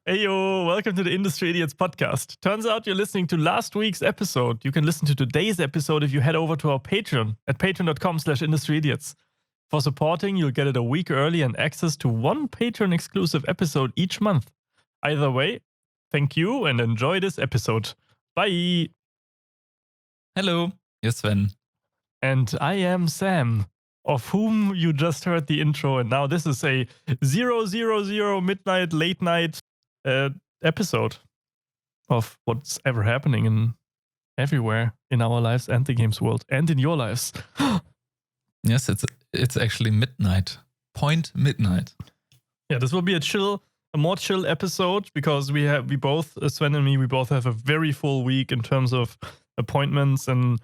Hey yo, welcome to the Industry Idiots podcast. Turns out you're listening to last week's episode. You can listen to today's episode if you head over to our Patreon at patreon.com/industryidiots. For supporting, you'll get it a week early and access to one Patreon exclusive episode each month. Either way, thank you and enjoy this episode. Bye. Hello, here's Sven. And I am Sam, of whom you just heard the intro. And now this is a 000 midnight, late night episode of what's ever happening in everywhere in our lives and the games world and in your lives. Yes, it's actually midnight. Point midnight. Yeah, this will be a more chill episode because we both, Sven and me, we both have a very full week in terms of appointments and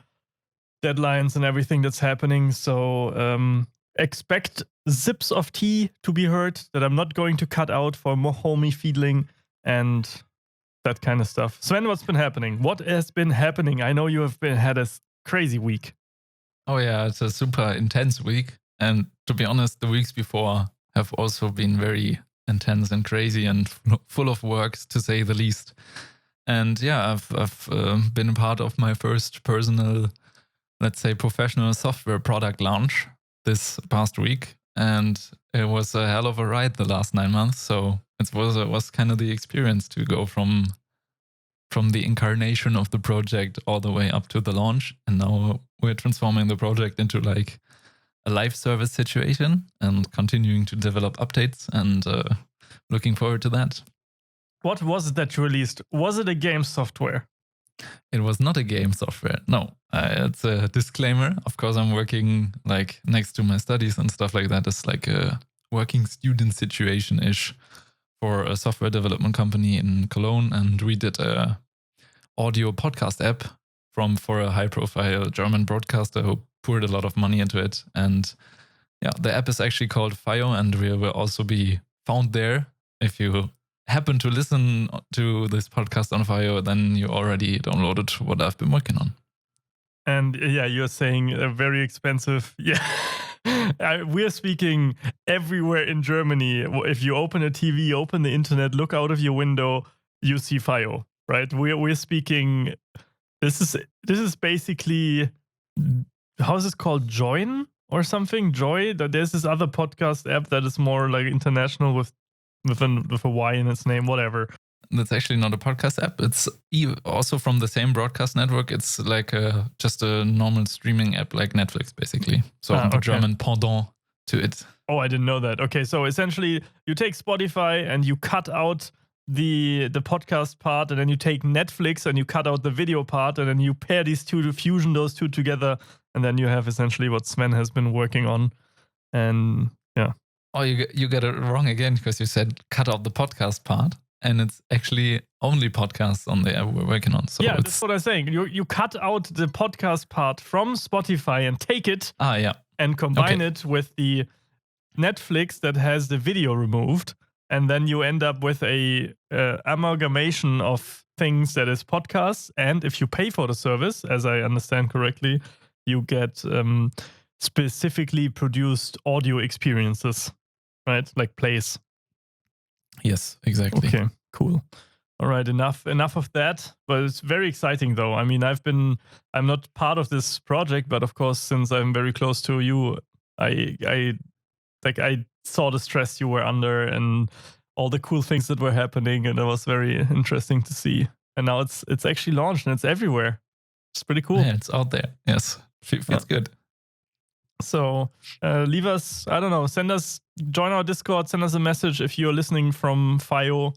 deadlines and everything that's happening. So expect sips of tea to be heard that I'm not going to cut out for more homey feeling and that kind of stuff. Sven, what's been happening? What has been happening? I know you have had a crazy week. Oh yeah, it's a super intense week. And to be honest, the weeks before have also been very intense and crazy and full of work, to say the least. And yeah, I've been a part of my first personal, let's say, professional software product launch this past week. And it was a hell of a ride the last 9 months. So it was kind of the experience to go from the incarnation of the project all the way up to the launch. And now we're transforming the project into like a live service situation and continuing to develop updates and looking forward to that. What was it that you released? Was it a game software? It was not a game software. No, it's a disclaimer. Of course, I'm working like next to my studies and stuff like that. It's like a working student situation-ish for a software development company in Cologne. And we did a audio podcast app for a high-profile German broadcaster who poured a lot of money into it. And yeah, the app is actually called FIO, and we will also be found there. If you happen to listen to this podcast on FIO, then you already downloaded what I've been working on. And yeah, you're saying a very expensive. Yeah, we're speaking everywhere in Germany. If you open a TV, open the internet, look out of your window, you see FIO, right? We're speaking. This is basically, how is it called? Join or something? Joy. There's this other podcast app that is more like international with a Y in its name, whatever. That's actually not a podcast app. It's also from the same broadcast network. It's like just a normal streaming app like Netflix, basically. So the German pendant to it. Oh, I didn't know that. Okay, so essentially you take Spotify and you cut out the podcast part, and then you take Netflix and you cut out the video part, and then you pair these two to fusion those two together, and then you have essentially what Sven has been working on. And yeah. Oh, you get it wrong again because you said cut out the podcast part, and it's actually only podcasts on the app we're working on. So yeah, that's what I'm saying. You cut out the podcast part from Spotify and take it and combine it with the Netflix that has the video removed, and then you end up with a amalgamation of things that is podcasts. And if you pay for the service, as I understand correctly, you get specifically produced audio experiences. Right, like plays. Yes, exactly. Okay, cool. All right, enough of that. But it's very exciting, though. I mean, I'm not part of this project, but of course, since I'm very close to you, I saw the stress you were under and all the cool things that were happening, and it was very interesting to see. And now it's actually launched and it's everywhere. It's pretty cool. Yeah, it's out there. Yes, feels good. So leave us, I don't know, join our Discord, send us a message if you're listening from FIO.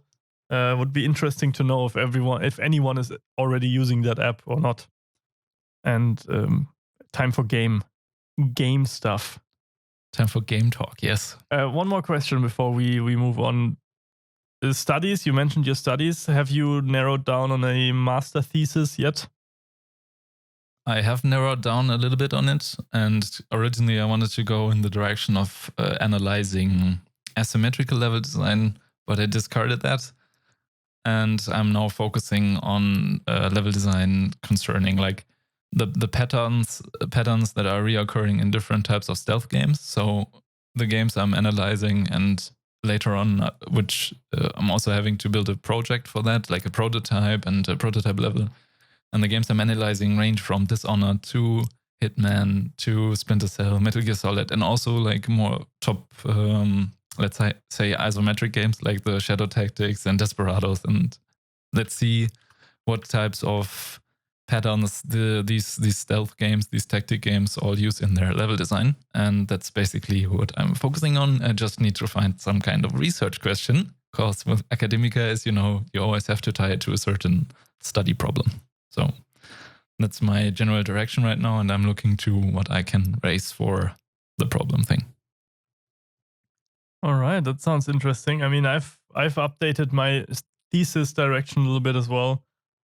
Would be interesting to know if anyone is already using that app or not. And time for game stuff. Time for game talk, yes. One more question before we move on. Studies, you mentioned your studies. Have you narrowed down on a master thesis yet? I have narrowed down a little bit on it, and originally I wanted to go in the direction of analyzing asymmetrical level design, but I discarded that. And I'm now focusing on level design concerning like the patterns that are reoccurring in different types of stealth games. So the games I'm analyzing and later on, which I'm also having to build a project for that, like a prototype and a prototype level. And the games I'm analyzing range from Dishonored to Hitman to Splinter Cell, Metal Gear Solid, and also like more top, let's say isometric games like the Shadow Tactics and Desperados. And let's see what types of patterns these stealth games, these tactic games all use in their level design. And that's basically what I'm focusing on. I just need to find some kind of research question, because with academica, as you know, you always have to tie it to a certain study problem. So that's my general direction right now, and I'm looking to what I can raise for the problem thing. All right, that sounds interesting. I mean, I've updated my thesis direction a little bit as well.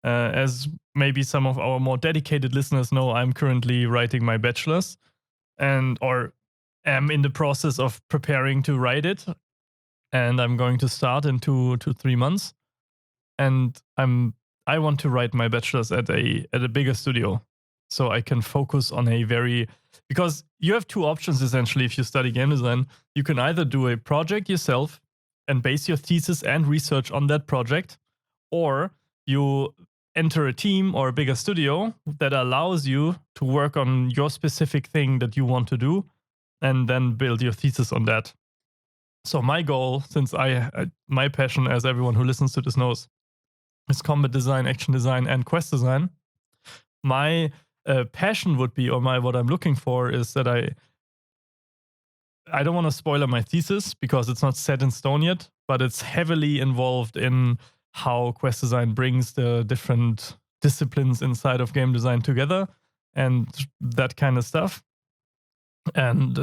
As maybe some of our more dedicated listeners know, I'm currently writing my bachelor's, or am in the process of preparing to write it, and I'm going to start in 2 to 3 months. And I want to write my bachelor's at a bigger studio, so I can focus on because you have two options essentially if you study game design. You can either do a project yourself and base your thesis and research on that project, or you enter a team or a bigger studio that allows you to work on your specific thing that you want to do and then build your thesis on that. So my goal, since my passion, as everyone who listens to this knows, is combat design, action design, and quest design. My passion would be, or what I'm looking for is that I don't want to spoiler my thesis because it's not set in stone yet, but it's heavily involved in how quest design brings the different disciplines inside of game design together and that kind of stuff. And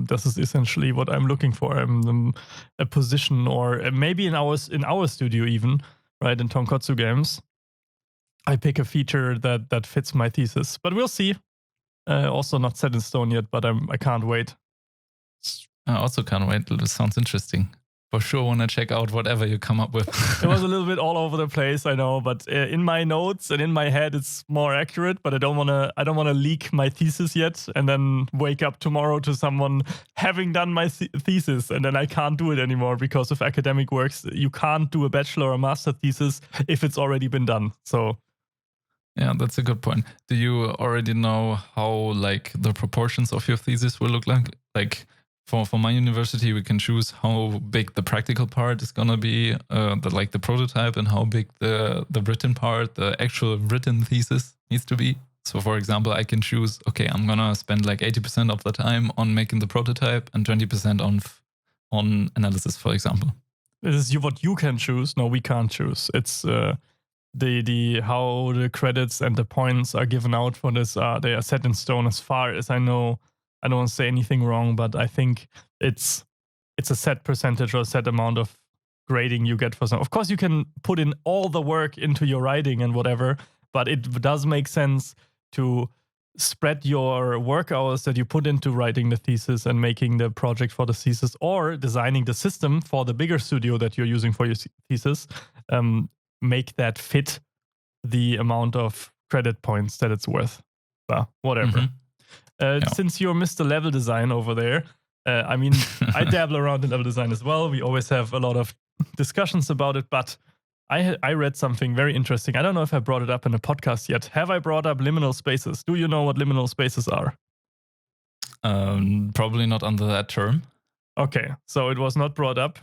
this is essentially what I'm looking for. A position, or maybe in our studio even, right, in Tonkotsu Games, I pick a feature that fits my thesis. But we'll see. Also not set in stone yet, but I can't wait. I also can't wait. This sounds interesting. For sure want to check out whatever you come up with. It was a little bit all over the place, I know, but in my notes and in my head it's more accurate, but I don't want to leak my thesis yet and then wake up tomorrow to someone having done my thesis, and then I can't do it anymore because of academic works. You can't do a bachelor or master thesis if it's already been done. So yeah, that's a good point. Do you already know how like the proportions of your thesis will look like? Like for my university, we can choose how big the practical part is gonna be, the prototype, and how big the written part, the actual written thesis needs to be. So for example, I can choose, okay, I'm gonna spend like 80% of the time on making the prototype and 20% on analysis, for example. This is what you can choose. No, we can't choose. It's the how the credits and the points are given out for this. They are set in stone as far as I know. I don't want to say anything wrong, but I think it's a set percentage or a set amount of grading you get for some. Of course, you can put in all the work into your writing and whatever, but it does make sense to spread your work hours that you put into writing the thesis and making the project for the thesis, or designing the system for the bigger studio that you're using for your thesis. Make that fit the amount of credit points that it's worth. Well, whatever. Mm-hmm. Since you're Mr. Level Design over there, I mean, I dabble around in level design as well. We always have a lot of discussions about it, but I read something very interesting. I don't know if I brought it up in a podcast yet. Have I brought up liminal spaces? Do you know what liminal spaces are? Probably not under that term. Okay, so it was not brought up.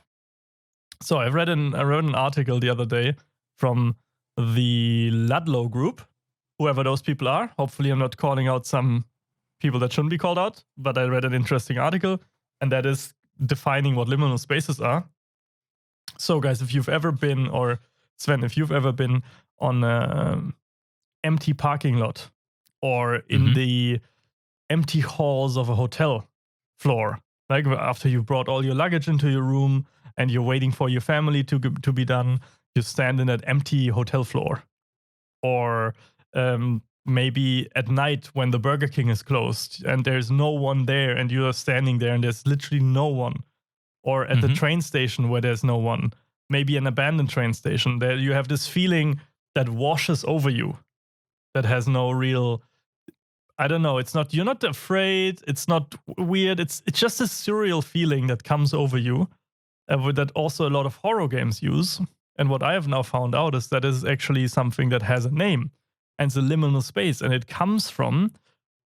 So I wrote an article the other day from the Ludlow group, whoever those people are. Hopefully I'm not calling out some people that shouldn't be called out, but I read an interesting article, and that is defining what liminal spaces are. So guys, if you've ever been, or Sven, if you've ever been on an empty parking lot or in the empty halls of a hotel floor, like after you brought all your luggage into your room and you're waiting for your family to be done, you stand in that empty hotel floor. Or maybe at night when the Burger King is closed and there's no one there and you are standing there and there's literally no one. Or at the train station where there's no one. Maybe an abandoned train station. There you have this feeling that washes over you, that has no real, I don't know, it's not, you're not afraid, it's not weird, it's just a surreal feeling that comes over you. that also a lot of horror games use. And what I have now found out is that is actually something that has a name, and it's a liminal space. And it comes from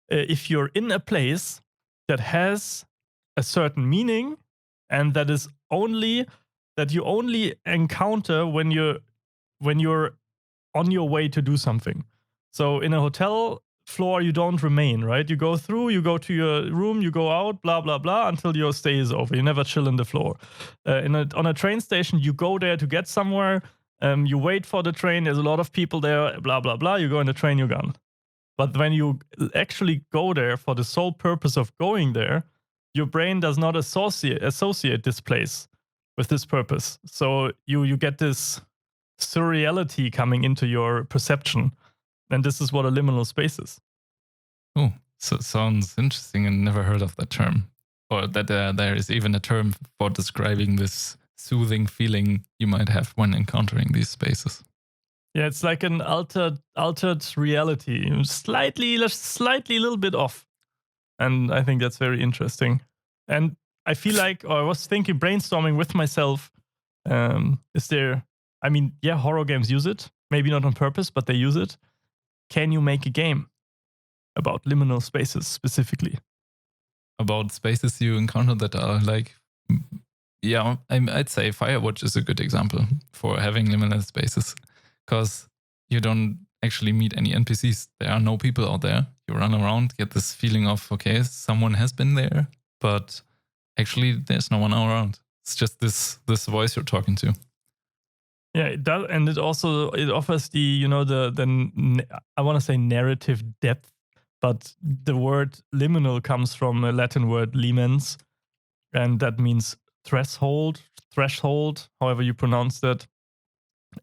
if you're in a place that has a certain meaning, and that is only that you only encounter when you're on your way to do something. So in a hotel floor, you don't remain, right? You go through, you go to your room, you go out, blah blah blah, until your stay is over. You never chill in the floor. On a train station, you go there to get somewhere. You wait for the train. There's a lot of people there. Blah blah blah. You go in the train, you're gone. But when you actually go there for the sole purpose of going there, your brain does not associate this place with this purpose. So you get this surreality coming into your perception. And this is what a liminal space is. Oh, so it sounds interesting, and never heard of that term. Or that there is even a term for describing this soothing feeling you might have when encountering these spaces. Yeah, it's like an altered reality, slightly a little bit off. And I think that's very interesting. And I feel like, or I was thinking, brainstorming with myself, is there, I mean, yeah, horror games use it, maybe not on purpose, but they use it. Can you make a game about liminal spaces specifically? About spaces you encounter that are like, yeah, I'd say Firewatch is a good example for having liminal spaces, because you don't actually meet any NPCs. There are no people out there. You run around, get this feeling of, okay, someone has been there, but actually there's no one around. It's just this voice you're talking to. Yeah, it does, and it offers the I want to say narrative depth, but the word liminal comes from a Latin word limens, and that means threshold, however you pronounce that,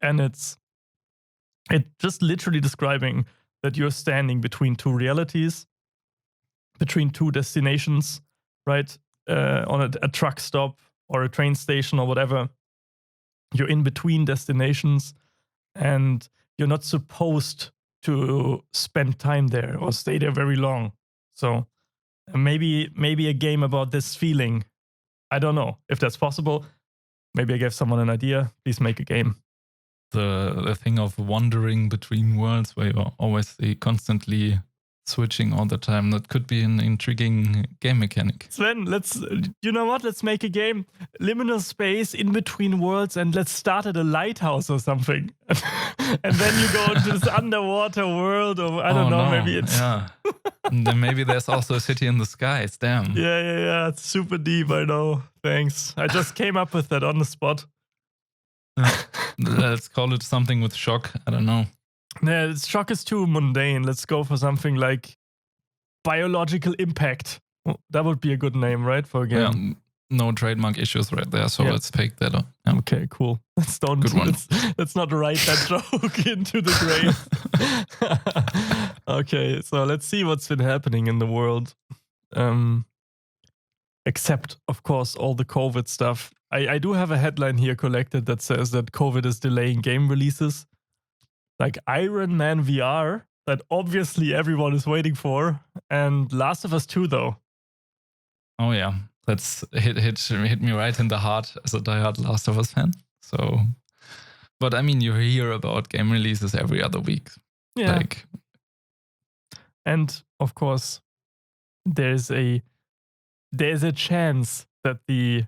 and it's just literally describing that you're standing between two realities, between two destinations, right? On a truck stop or a train station or whatever. You're in between destinations, and you're not supposed to spend time there or stay there very long. So maybe a game about this feeling. I don't know if that's possible. Maybe I gave someone an idea. Please make a game. The thing of wandering between worlds, where you're always constantly switching all the time, that could be an intriguing game mechanic. Sven, let's make a game, liminal space in between worlds, and let's start at a lighthouse or something. And then you go into this underwater world, or I don't know, maybe it's... Yeah. And then maybe there's also a city in the skies, damn. Yeah, it's super deep, I know. Thanks. I just came up with that on the spot. Let's call it something with shock. I don't know. Yeah, shock is too mundane. Let's go for something like biological impact. That would be a good name, right, for a game? Yeah, no trademark issues right there, so let's take that up. Yeah. Okay, cool. Let's not write that joke into the grave. Okay, so let's see what's been happening in the world. Except, of course, all the COVID stuff. I do have a headline here collected that says that COVID is delaying game releases. Like Iron Man VR, that obviously everyone is waiting for, and Last of Us 2, though. Oh yeah, that's hit me right in the heart as a diehard Last of Us fan. So, but I mean, you hear about game releases every other week. Yeah. And of course, there's a chance that the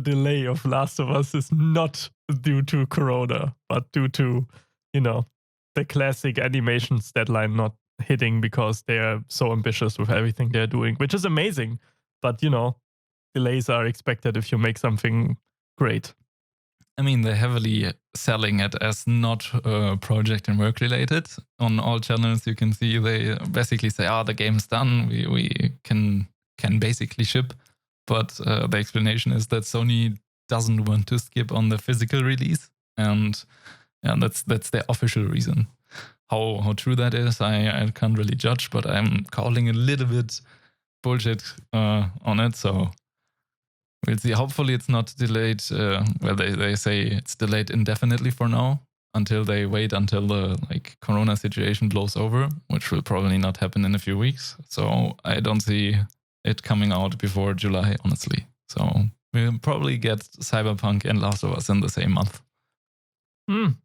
delay of Last of Us is not due to Corona, but due to, the classic animations deadline not hitting because they are so ambitious with everything they're doing, which is amazing. But, delays are expected if you make something great. I mean, they're heavily selling it as not project and work related. On all channels, you can see they basically say, the game's done. We can basically ship. But the explanation is that Sony doesn't want to skip on the physical release. And that's their official reason. How true that is, I can't really judge, but I'm calling a little bit bullshit on it. So we'll see. Hopefully it's not delayed. They say it's delayed indefinitely for now, until they wait until the Corona situation blows over, which will probably not happen in a few weeks. So I don't see it coming out before July, honestly. So we'll probably get Cyberpunk and Last of Us in the same month. Do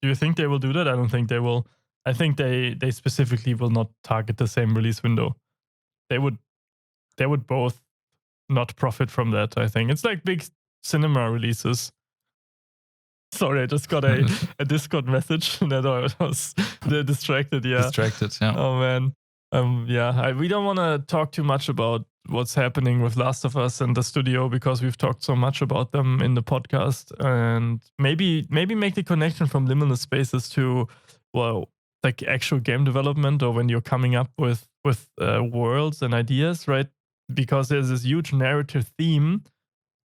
you think they will do that? I don't think they will. I think they specifically will not target the same release window. They would both not profit from that. I think it's like big cinema releases. Sorry, I just got a Discord message that I was distracted. Yeah, Distracted. Yeah. Oh man. We don't want to talk too much about what's happening with Last of Us and the studio because we've talked so much about them in the podcast, and maybe make the connection from Liminal Spaces to, well, like actual game development, or when you're coming up with worlds and ideas, right? Because there's this huge narrative theme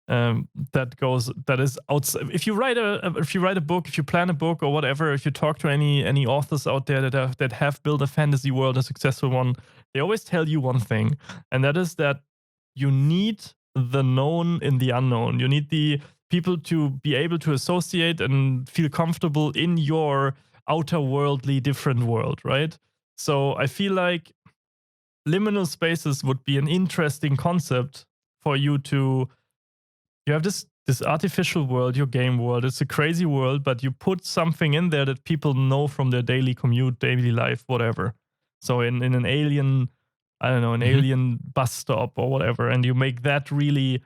that is outside. If you write a book, if you plan a book or whatever, if you talk to any authors out there that have built a fantasy world, a successful one, they always tell you one thing, and that is that you need the known in the unknown. You need the people to be able to associate and feel comfortable in your outer worldly different world, right? So I feel like liminal spaces would be an interesting concept for you to. You have this artificial world, your game world. It's a crazy world, but you put something in there that people know from their daily commute, daily life, whatever. So in an alien, I don't know, an alien bus stop or whatever, and you make that really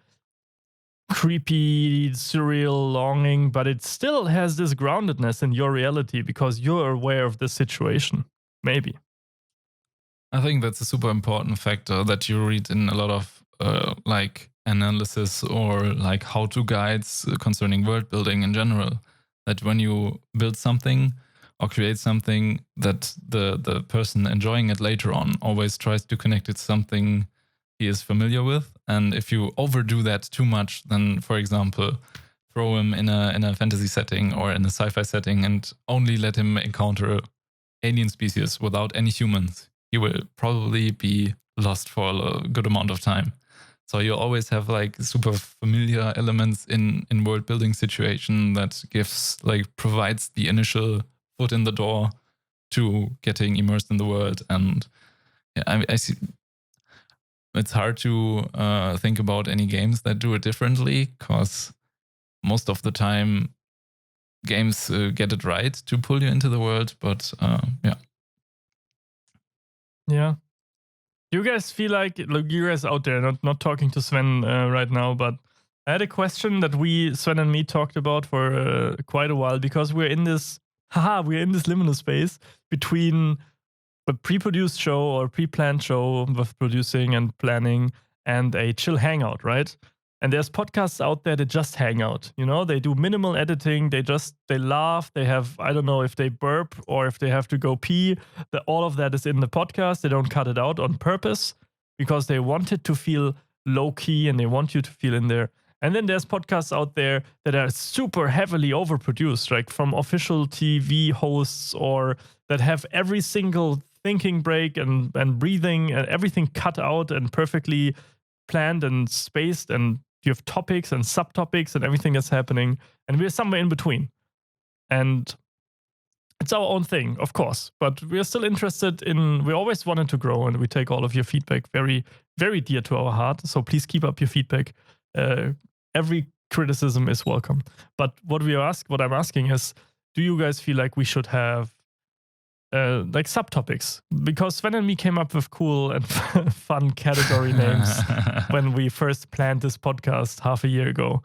creepy, surreal, longing, but it still has this groundedness in your reality because you're aware of the situation. Maybe. I think that's a super important factor that you read in a lot of like analysis or like how-to guides concerning world building in general. That when you build something or create something, that the person enjoying it later on always tries to connect it to something he is familiar with. And if you overdo that too much, then, for example, throw him in a fantasy setting or in a sci-fi setting and only let him encounter alien species without any humans, he will probably be lost for a good amount of time. So you always have like super familiar elements in world building situation that provides the initial foot in the door to getting immersed in the world. And yeah, I see it's hard to think about any games that do it differently, because most of the time games get it right to pull you into the world. But yeah. Do you guys feel like you guys out there, not talking to Sven right now, but I had a question that Sven and me talked about for quite a while, because we're in this liminal space between a pre-produced show or pre-planned show with producing and planning and a chill hangout, right? And there's podcasts out there that just hang out. You know, they do minimal editing. They laugh. They have, I don't know if they burp or if they have to go pee. All of that is in the podcast. They don't cut it out on purpose because they want it to feel low key and they want you to feel in there. And then there's podcasts out there that are super heavily overproduced, like from official TV hosts, or that have every single thinking break and breathing and everything cut out and perfectly planned and spaced, and you have topics and subtopics and everything that's happening, and we're somewhere in between. And it's our own thing, of course, but we're still interested we always wanted to grow, and we take all of your feedback very, very dear to our heart. So please keep up your feedback. Every criticism is welcome. But what I'm asking is, do you guys feel like we should have like subtopics? Because Sven and me came up with cool and fun category names when we first planned this podcast half a year ago,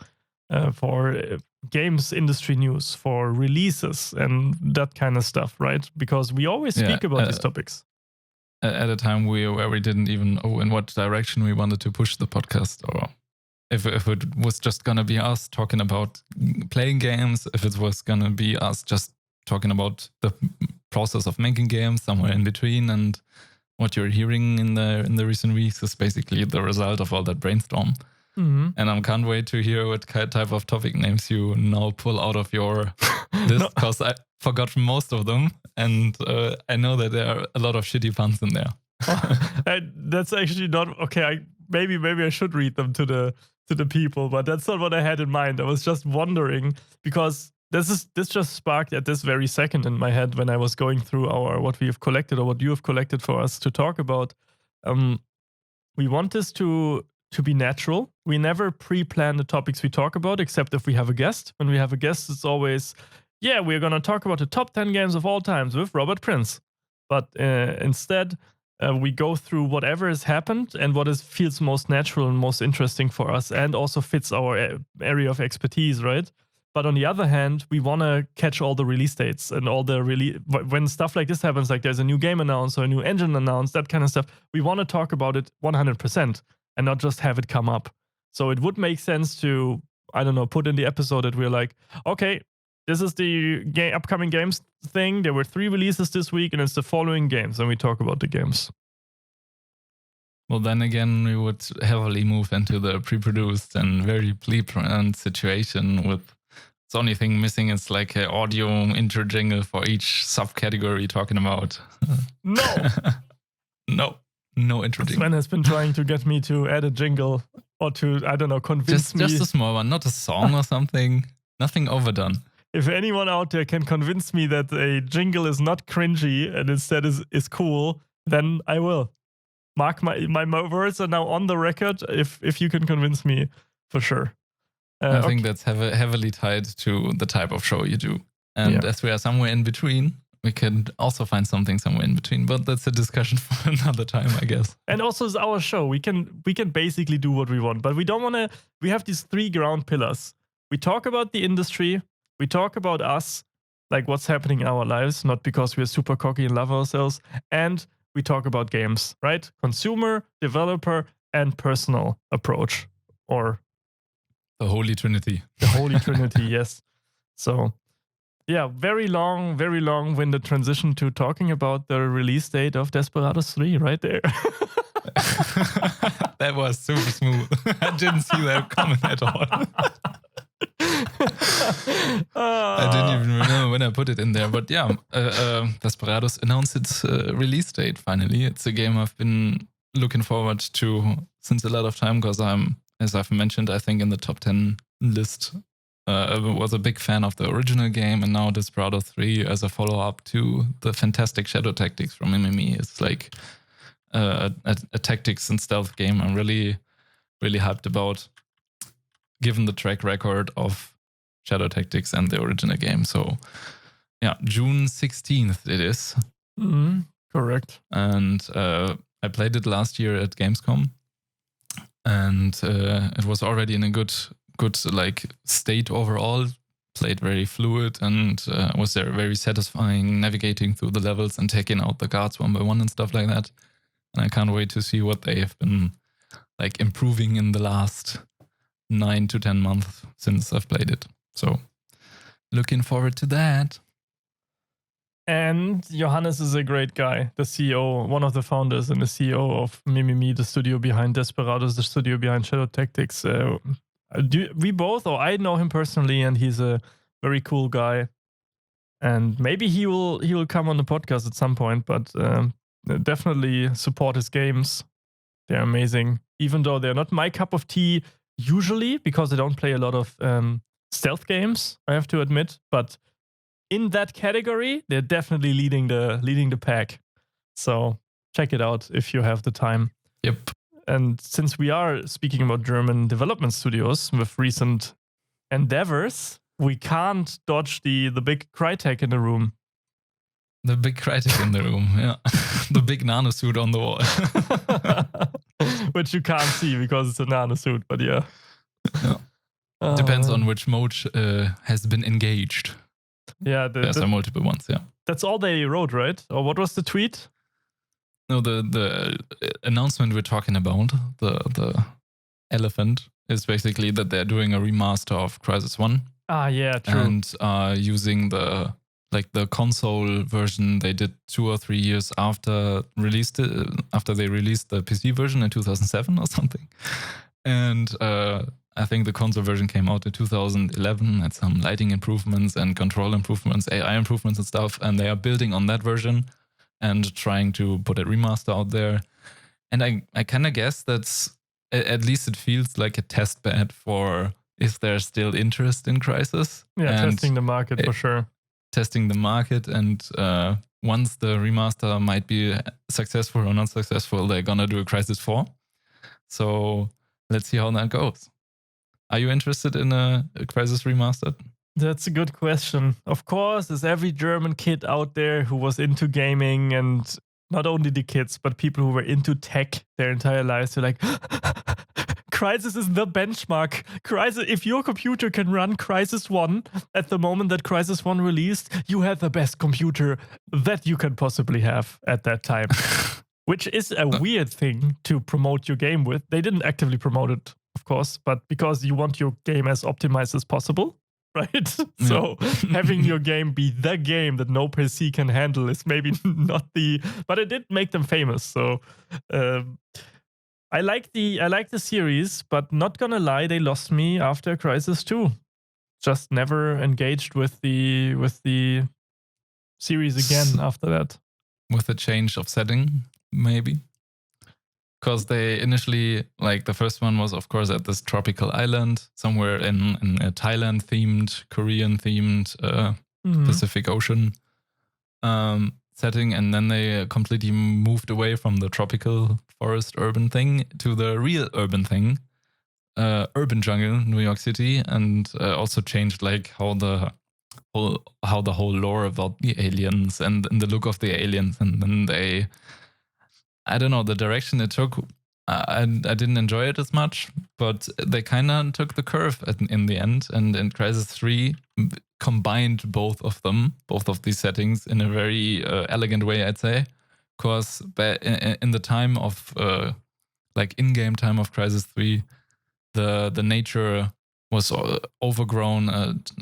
for games industry news, for releases and that kind of stuff, right? Because we always speak about these topics. At a time where we didn't even know in what direction we wanted to push the podcast, or if it was just going to be us talking about playing games, if it was going to be us just talking about the process of making games, somewhere in between. And what you're hearing in the recent weeks is basically the result of all that brainstorm. Mm-hmm. And I can't wait to hear what type of topic names you now pull out of your list, because I forgot most of them, and I know that there are a lot of shitty puns in there. That's actually not okay. Maybe I should read them to the people, but that's not what I had in mind. I was just wondering, because this just sparked at this very second in my head when I was going through what we have collected, or what you have collected for us to talk about. We want this to to be natural. We never pre-plan the topics we talk about, except if we have a guest. When we have a guest, it's always, yeah, we're going to talk about the top 10 games of all times with Robert Prince. But instead, we go through whatever has happened and what feels most natural and most interesting for us, and also fits our area of expertise, right? But on the other hand, we want to catch all the release dates and all the when stuff like this happens, like there's a new game announced or a new engine announced, that kind of stuff. We want to talk about it 100% and not just have it come up. So it would make sense to, I don't know, put in the episode that we're like, okay, this is the upcoming games thing. There were 3 releases this week, and it's the following games, and we talk about the games. Well, then again, we would heavily move into the pre-produced and very pre-planned situation with the only thing missing is like an audio intro jingle for each subcategory talking about. No intro jingle. Sven has been trying to get me to add a jingle or to, I don't know, convince me. Just a small one, not a song or something. Nothing overdone. If anyone out there can convince me that a jingle is not cringy and instead is cool, then I will. Mark my words are now on the record if you can convince me, for sure. I think that's heavily tied to the type of show you do. And as we are somewhere in between, we can also find something somewhere in between. But that's a discussion for another time, I guess. And also it's our show. We can basically do what we want. But we don't want to... We have these 3 ground pillars. We talk about the industry. We talk about us, like what's happening in our lives, not because we're super cocky and love ourselves. And we talk about games, right? Consumer, developer, and personal approach. Or... The Holy Trinity. The Holy Trinity, yes. So, yeah, very long-winded transition to talking about the release date of Desperados 3 right there. That was super smooth. I didn't see that coming at all. I didn't even remember when I put it in there. But yeah, Desperados announced its release date finally. It's a game I've been looking forward to since a lot of time because as I've mentioned, I think in the top 10 list, I was a big fan of the original game, and now Desperados 3 as a follow-up to the fantastic Shadow Tactics from MME. It's like a tactics and stealth game I'm really, really hyped about, given the track record of Shadow Tactics and the original game. So yeah, June 16th it is. Mm-hmm. Correct. And I played it last year at Gamescom. And it was already in a good like state overall. Played very fluid and was there very satisfying navigating through the levels and taking out the guards one by one and stuff like that. And I can't wait to see what they have been like improving in the last 9 to 10 months since I've played it. So looking forward to that. And Johannes is a great guy, the CEO, one of the founders and the CEO of Mimimi, the studio behind Desperados, the studio behind Shadow Tactics. We both, or I know him personally, and he's a very cool guy. And maybe he will come on the podcast at some point, but definitely support his games. They're amazing, even though they're not my cup of tea usually, because I don't play a lot of stealth games, I have to admit, but in that category, they're definitely leading the pack. So check it out if you have the time. Yep. And since we are speaking about German development studios with recent endeavors, we can't dodge the big Crytek in the room. The big Crytek in the room, yeah. The big nano suit on the wall. Which you can't see because it's a nano suit, but yeah. Depends on which mode has been engaged. Yeah, there's multiple ones. Yeah, that's all they wrote, right? Or what was the tweet? No, the announcement we're talking about, the elephant, is basically that they're doing a remaster of Crysis 1. Ah, yeah, true. And using the console version they did 2 or 3 years after they released the PC version in 2007 or something. And I think the console version came out in 2011, had some lighting improvements and control improvements, AI improvements and stuff, and they are building on that version and trying to put a remaster out there. And I kind of guess that's, at least it feels like a test bed for is there still interest in Crysis? Yeah, and testing the market for sure. Testing the market, and once the remaster might be successful or not successful, they're gonna do a Crysis 4. So let's see how that goes. Are you interested in a Crysis Remastered? That's a good question. Of course, there's every German kid out there who was into gaming, and not only the kids, but people who were into tech their entire lives. They're like, Crysis is the benchmark. Crysis, if your computer can run Crysis 1 at the moment that Crysis 1 released, you have the best computer that you can possibly have at that time. Which is a weird thing to promote your game with. They didn't actively promote it, of course, but because you want your game as optimized as possible. Right? So having your game be the game that no PC can handle is maybe not but it did make them famous. So I like the series, but not gonna lie, they lost me after Crysis 2. Just never engaged with the series again after that. With a change of setting, maybe. Because they initially, like the first one was, of course, at this tropical island, somewhere in a Thailand-themed, Korean-themed, Pacific Ocean setting. And then they completely moved away from the tropical forest urban thing to the real urban thing, urban jungle, New York City, and also changed like how the whole lore about the aliens and the look of the aliens. And then I don't know, the direction it took, I didn't enjoy it as much, but they kind of took the curve in the end. And in Crysis 3 combined both of these settings in a very elegant way, I'd say. Because in the time of, like in-game time of Crysis 3, the nature was overgrown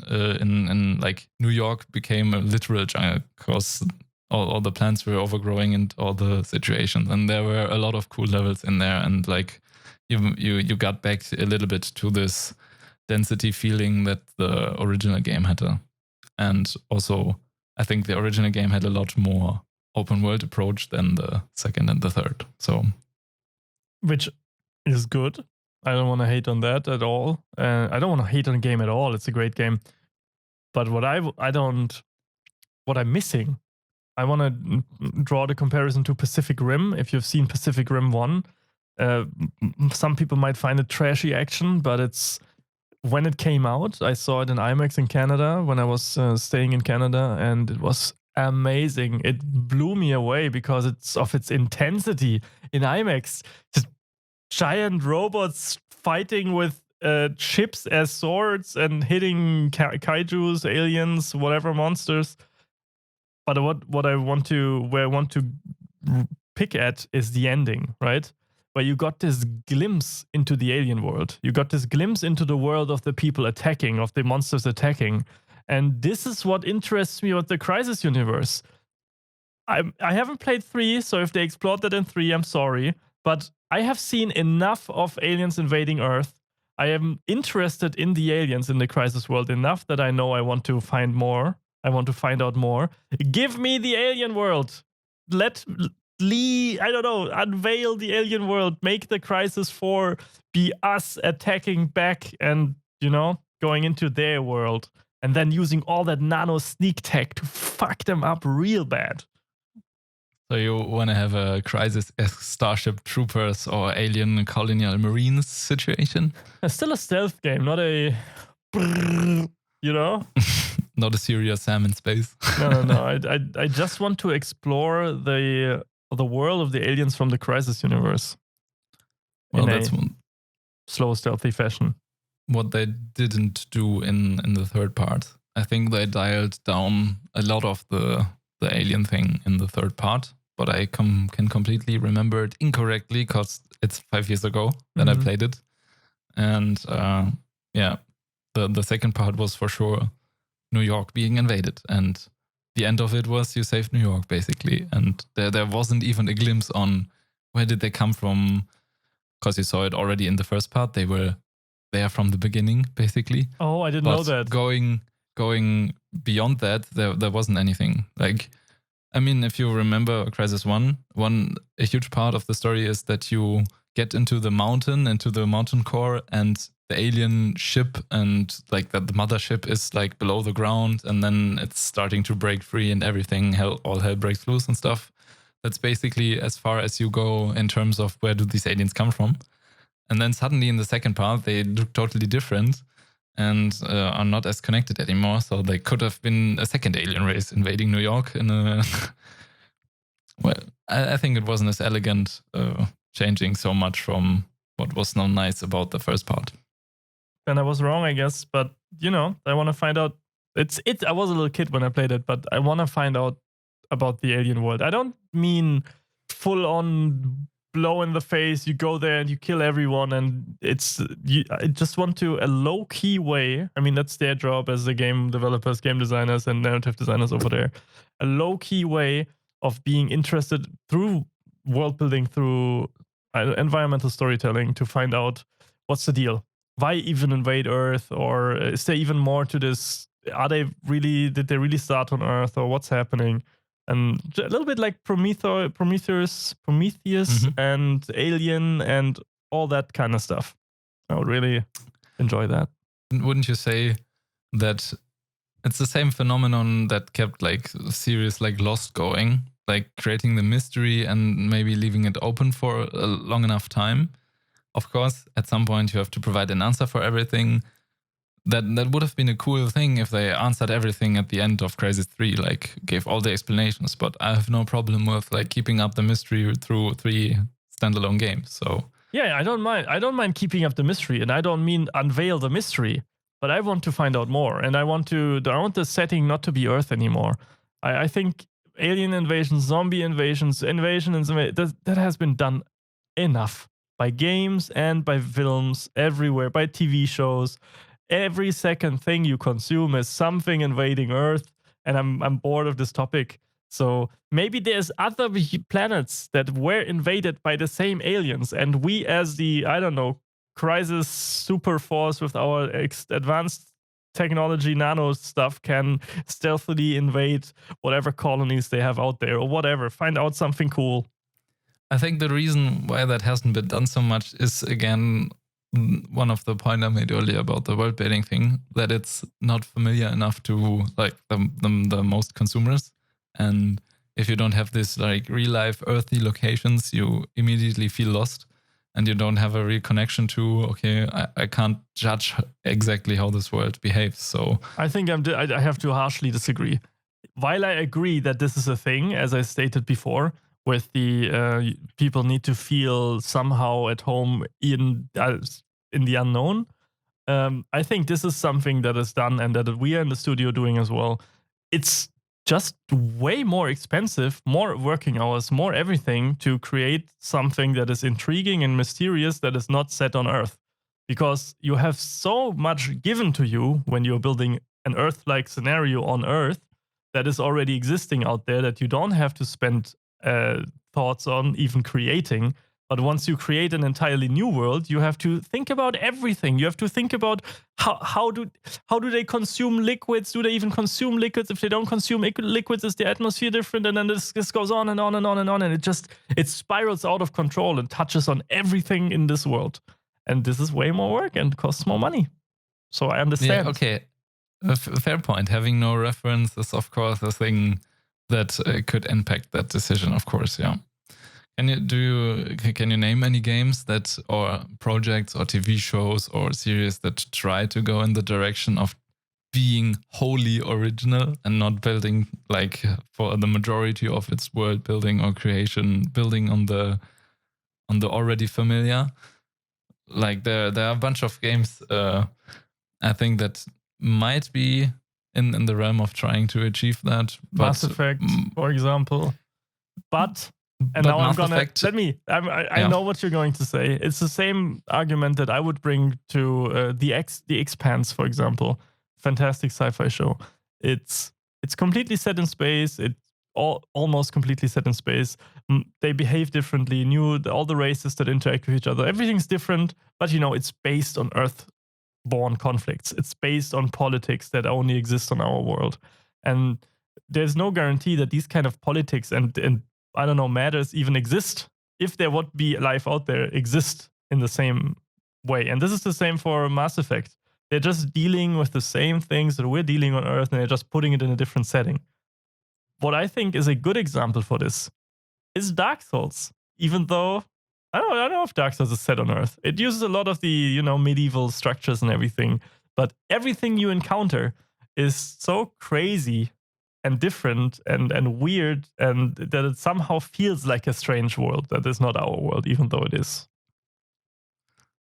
in like New York became a literal jungle because all the plants were overgrowing and all the situations, and there were a lot of cool levels in there, and like you got back a little bit to this density feeling that the original game had. And also I think the original game had a lot more open world approach than the second and the third. So, which is good. I don't want to hate on that at all. I don't want to hate on a game at all. It's a great game. But what I'm missing, I want to draw the comparison to Pacific Rim. If you've seen Pacific Rim 1, some people might find it trashy action, but when it came out, I saw it in IMAX in Canada when I was staying in Canada, and it was amazing. It blew me away because of its intensity in IMAX. Just giant robots fighting with ships as swords and hitting kaijus, aliens, whatever monsters. But where I want to pick at is the ending, right? Where you got this glimpse into the alien world. You got this glimpse into the world of the people attacking, of the monsters attacking. And this is what interests me about the Crysis universe. I haven't played 3, so if they explored that in 3, I'm sorry. But I have seen enough of aliens invading Earth. I am interested in the aliens in the Crysis world enough that I know I want to find more. I want to find out more. Give me the alien world. Let Lee, I don't know, unveil the alien world. Make the Crysis 4 be us attacking back and, going into their world. And then using all that nano sneak tech to fuck them up real bad. So you want to have a Crysis-esque Starship Troopers or Alien Colonial Marines situation? It's still a stealth game, not a... Not a serious Sam in space. No. I just want to explore the world of the aliens from the Crysis universe. Well, that's slow, stealthy fashion. What they didn't do in the third part. I think they dialed down a lot of the alien thing in the third part, but I can completely remember it incorrectly because it's 5 years ago that I played it. And the second part was for sure New York being invaded, and the end of it was you saved New York basically, and there wasn't even a glimpse on where did they come from, because you saw it already in the first part. They were there from the beginning basically. Oh, I didn't know that. Going beyond that, there wasn't anything. Like, I mean, if you remember Crysis 1, a huge part of the story is that you get into the mountain core, and the alien ship and like that the mothership is like below the ground, and then it's starting to break free and everything, all hell breaks loose and stuff. That's basically as far as you go in terms of where do these aliens come from. And then suddenly in the second part, they look totally different and are not as connected anymore. So they could have been a second alien race invading New York in a... well, I think it wasn't as elegant, changing so much from what was not nice about the first part. Then I was wrong, I guess. But, I want to find out. I was a little kid when I played it, but I want to find out about the alien world. I don't mean full on blow in the face. You go there and you kill everyone, and I just want to a low key way. I mean, that's their job as the game developers, game designers, and narrative designers over there. A low key way of being interested through world building, through environmental storytelling, to find out what's the deal. Why even invade Earth, or is there even more to this? Did they really start on Earth, or what's happening? And a little bit like Prometheus, and Alien, and all that kind of stuff. I would really enjoy that. Wouldn't you say that it's the same phenomenon that kept like series like Lost going, like creating the mystery and maybe leaving it open for a long enough time? Of course, at some point you have to provide an answer for everything. That would have been a cool thing if they answered everything at the end of Crysis 3, like gave all the explanations. But I have no problem with like keeping up the mystery through 3 standalone games. So yeah, I don't mind. I don't mind keeping up the mystery, and I don't mean unveil the mystery, but I want to find out more, and I want the setting not to be Earth anymore. I think alien invasions, zombie invasions, that has been done enough by games and by films everywhere, by TV shows. Every second thing you consume is something invading Earth, and I'm bored of this topic. So maybe there's other planets that were invaded by the same aliens, and we, as the Crysis super force with our advanced technology, nano stuff, can stealthily invade whatever colonies they have out there, or whatever. Find out something cool. I think the reason why that hasn't been done so much is, again, one of the point I made earlier about the world building thing, that it's not familiar enough to like the most consumers. And if you don't have this like real life earthy locations, you immediately feel lost, and you don't have a real connection to, okay, I can't judge exactly how this world behaves. So I think I have to harshly disagree. While I agree that this is a thing, as I stated before, with the people need to feel somehow at home in the unknown. I think this is something that is done, and that we are in the studio doing as well. It's just way more expensive, more working hours, more everything to create something that is intriguing and mysterious that is not set on Earth. Because you have so much given to you when you're building an Earth-like scenario on Earth that is already existing out there, that you don't have to spend thoughts on even creating. But once you create an entirely new world, you have to think about everything. You have to think about how do they consume liquids? Do they even consume liquids? If they don't consume liquids, is the atmosphere different? And then this goes on and on and on and on, and it spirals out of control and touches on everything in this world. And this is way more work and costs more money. So I understand. Yeah, okay, fair point. Having no reference is of course a thing that could impact that decision, of course. Yeah. Can you name any games that, or projects or TV shows or series that try to go in the direction of being wholly original and not building like for the majority of its world building or creation, building on the already familiar? Like there are a bunch of games I think that might be in the realm of trying to achieve that. Mass Effect, for example. And now I'm gonna I know what you're going to say. It's the same argument that I would bring to the Expanse, for example. Fantastic sci-fi show. It's completely set in space. It's almost completely set in space. They behave differently. All the races that interact with each other. Everything's different, but it's based on Earth-born conflicts. It's based on politics that only exist on our world, and there's no guarantee that these kind of politics and I don't know, matters even exist, if there would be life out there, exist in the same way. And this is the same for Mass Effect. They're just dealing with the same things that we're dealing on Earth, and they're just putting it in a different setting. What I think is a good example for this is Dark Souls. Even though I don't know if Dark Souls is set on Earth. It uses a lot of the medieval structures and everything, but everything you encounter is so crazy and different and weird, and that it somehow feels like a strange world that is not our world, even though it is.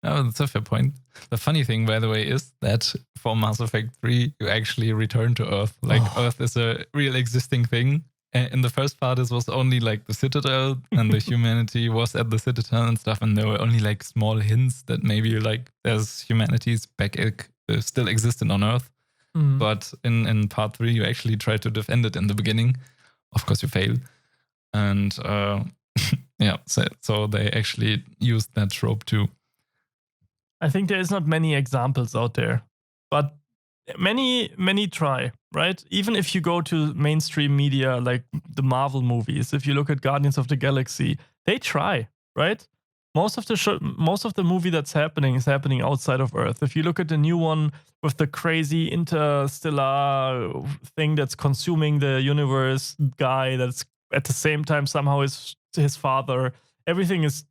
Oh, that's a fair point. The funny thing, by the way, is that for Mass Effect 3, you actually return to Earth. Like, Earth is a real existing thing. In the first part, it was only like the Citadel, and the humanity was at the Citadel and stuff, and there were only like small hints that maybe like there's humanities back still existed on Earth. But in part 3, you actually try to defend it in the beginning. Of course, you fail. And yeah, so they actually used that trope too. I think there is not many examples out there, but many try, right? Even if you go to mainstream media like the Marvel movies, if you look at Guardians of the Galaxy, they try, right? Most of the movie that's happening is happening outside of Earth. If you look at the new one with the crazy interstellar thing that's consuming the universe guy, that's at the same time somehow is his father. Everything is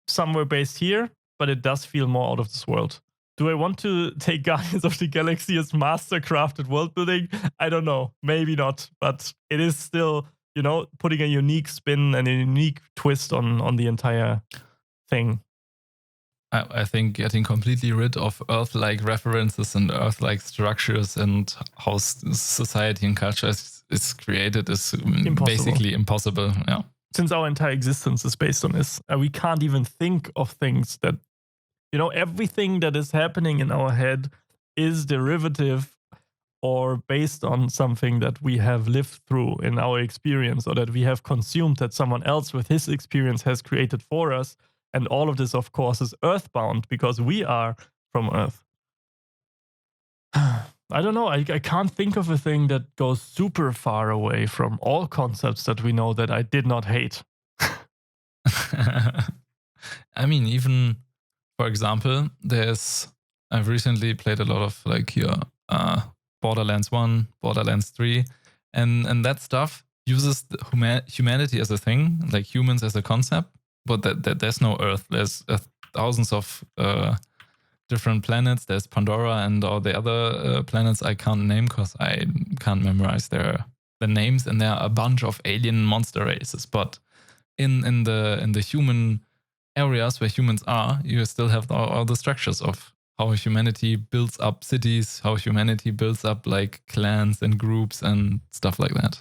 somewhere based here, but it does feel more out of this world. Do I want to take Guardians of the Galaxy as mastercrafted world building? I don't know. Maybe not. But it is still, putting a unique spin and a unique twist on the entire thing. I think getting completely rid of Earth-like references and Earth-like structures and how society and culture is created is basically impossible. Yeah. Since our entire existence is based on this, we can't even think of things that, everything that is happening in our head is derivative or based on something that we have lived through in our experience, or that we have consumed that someone else with his experience has created for us. And all of this, of course, is earthbound because we are from Earth. I don't know. I can't think of a thing that goes super far away from all concepts that we know that I did not hate. I mean, even, for example, I've recently played a lot of like Borderlands 1, Borderlands 3, and that stuff uses humanity as a thing, like humans as a concept, but that there's no Earth. There's thousands of different planets. There's Pandora and all the other planets I can't name because I can't memorize the names, and there are a bunch of alien monster races. But in the human areas where humans are, you still have all the structures of how humanity builds up cities, how humanity builds up like clans and groups and stuff like that.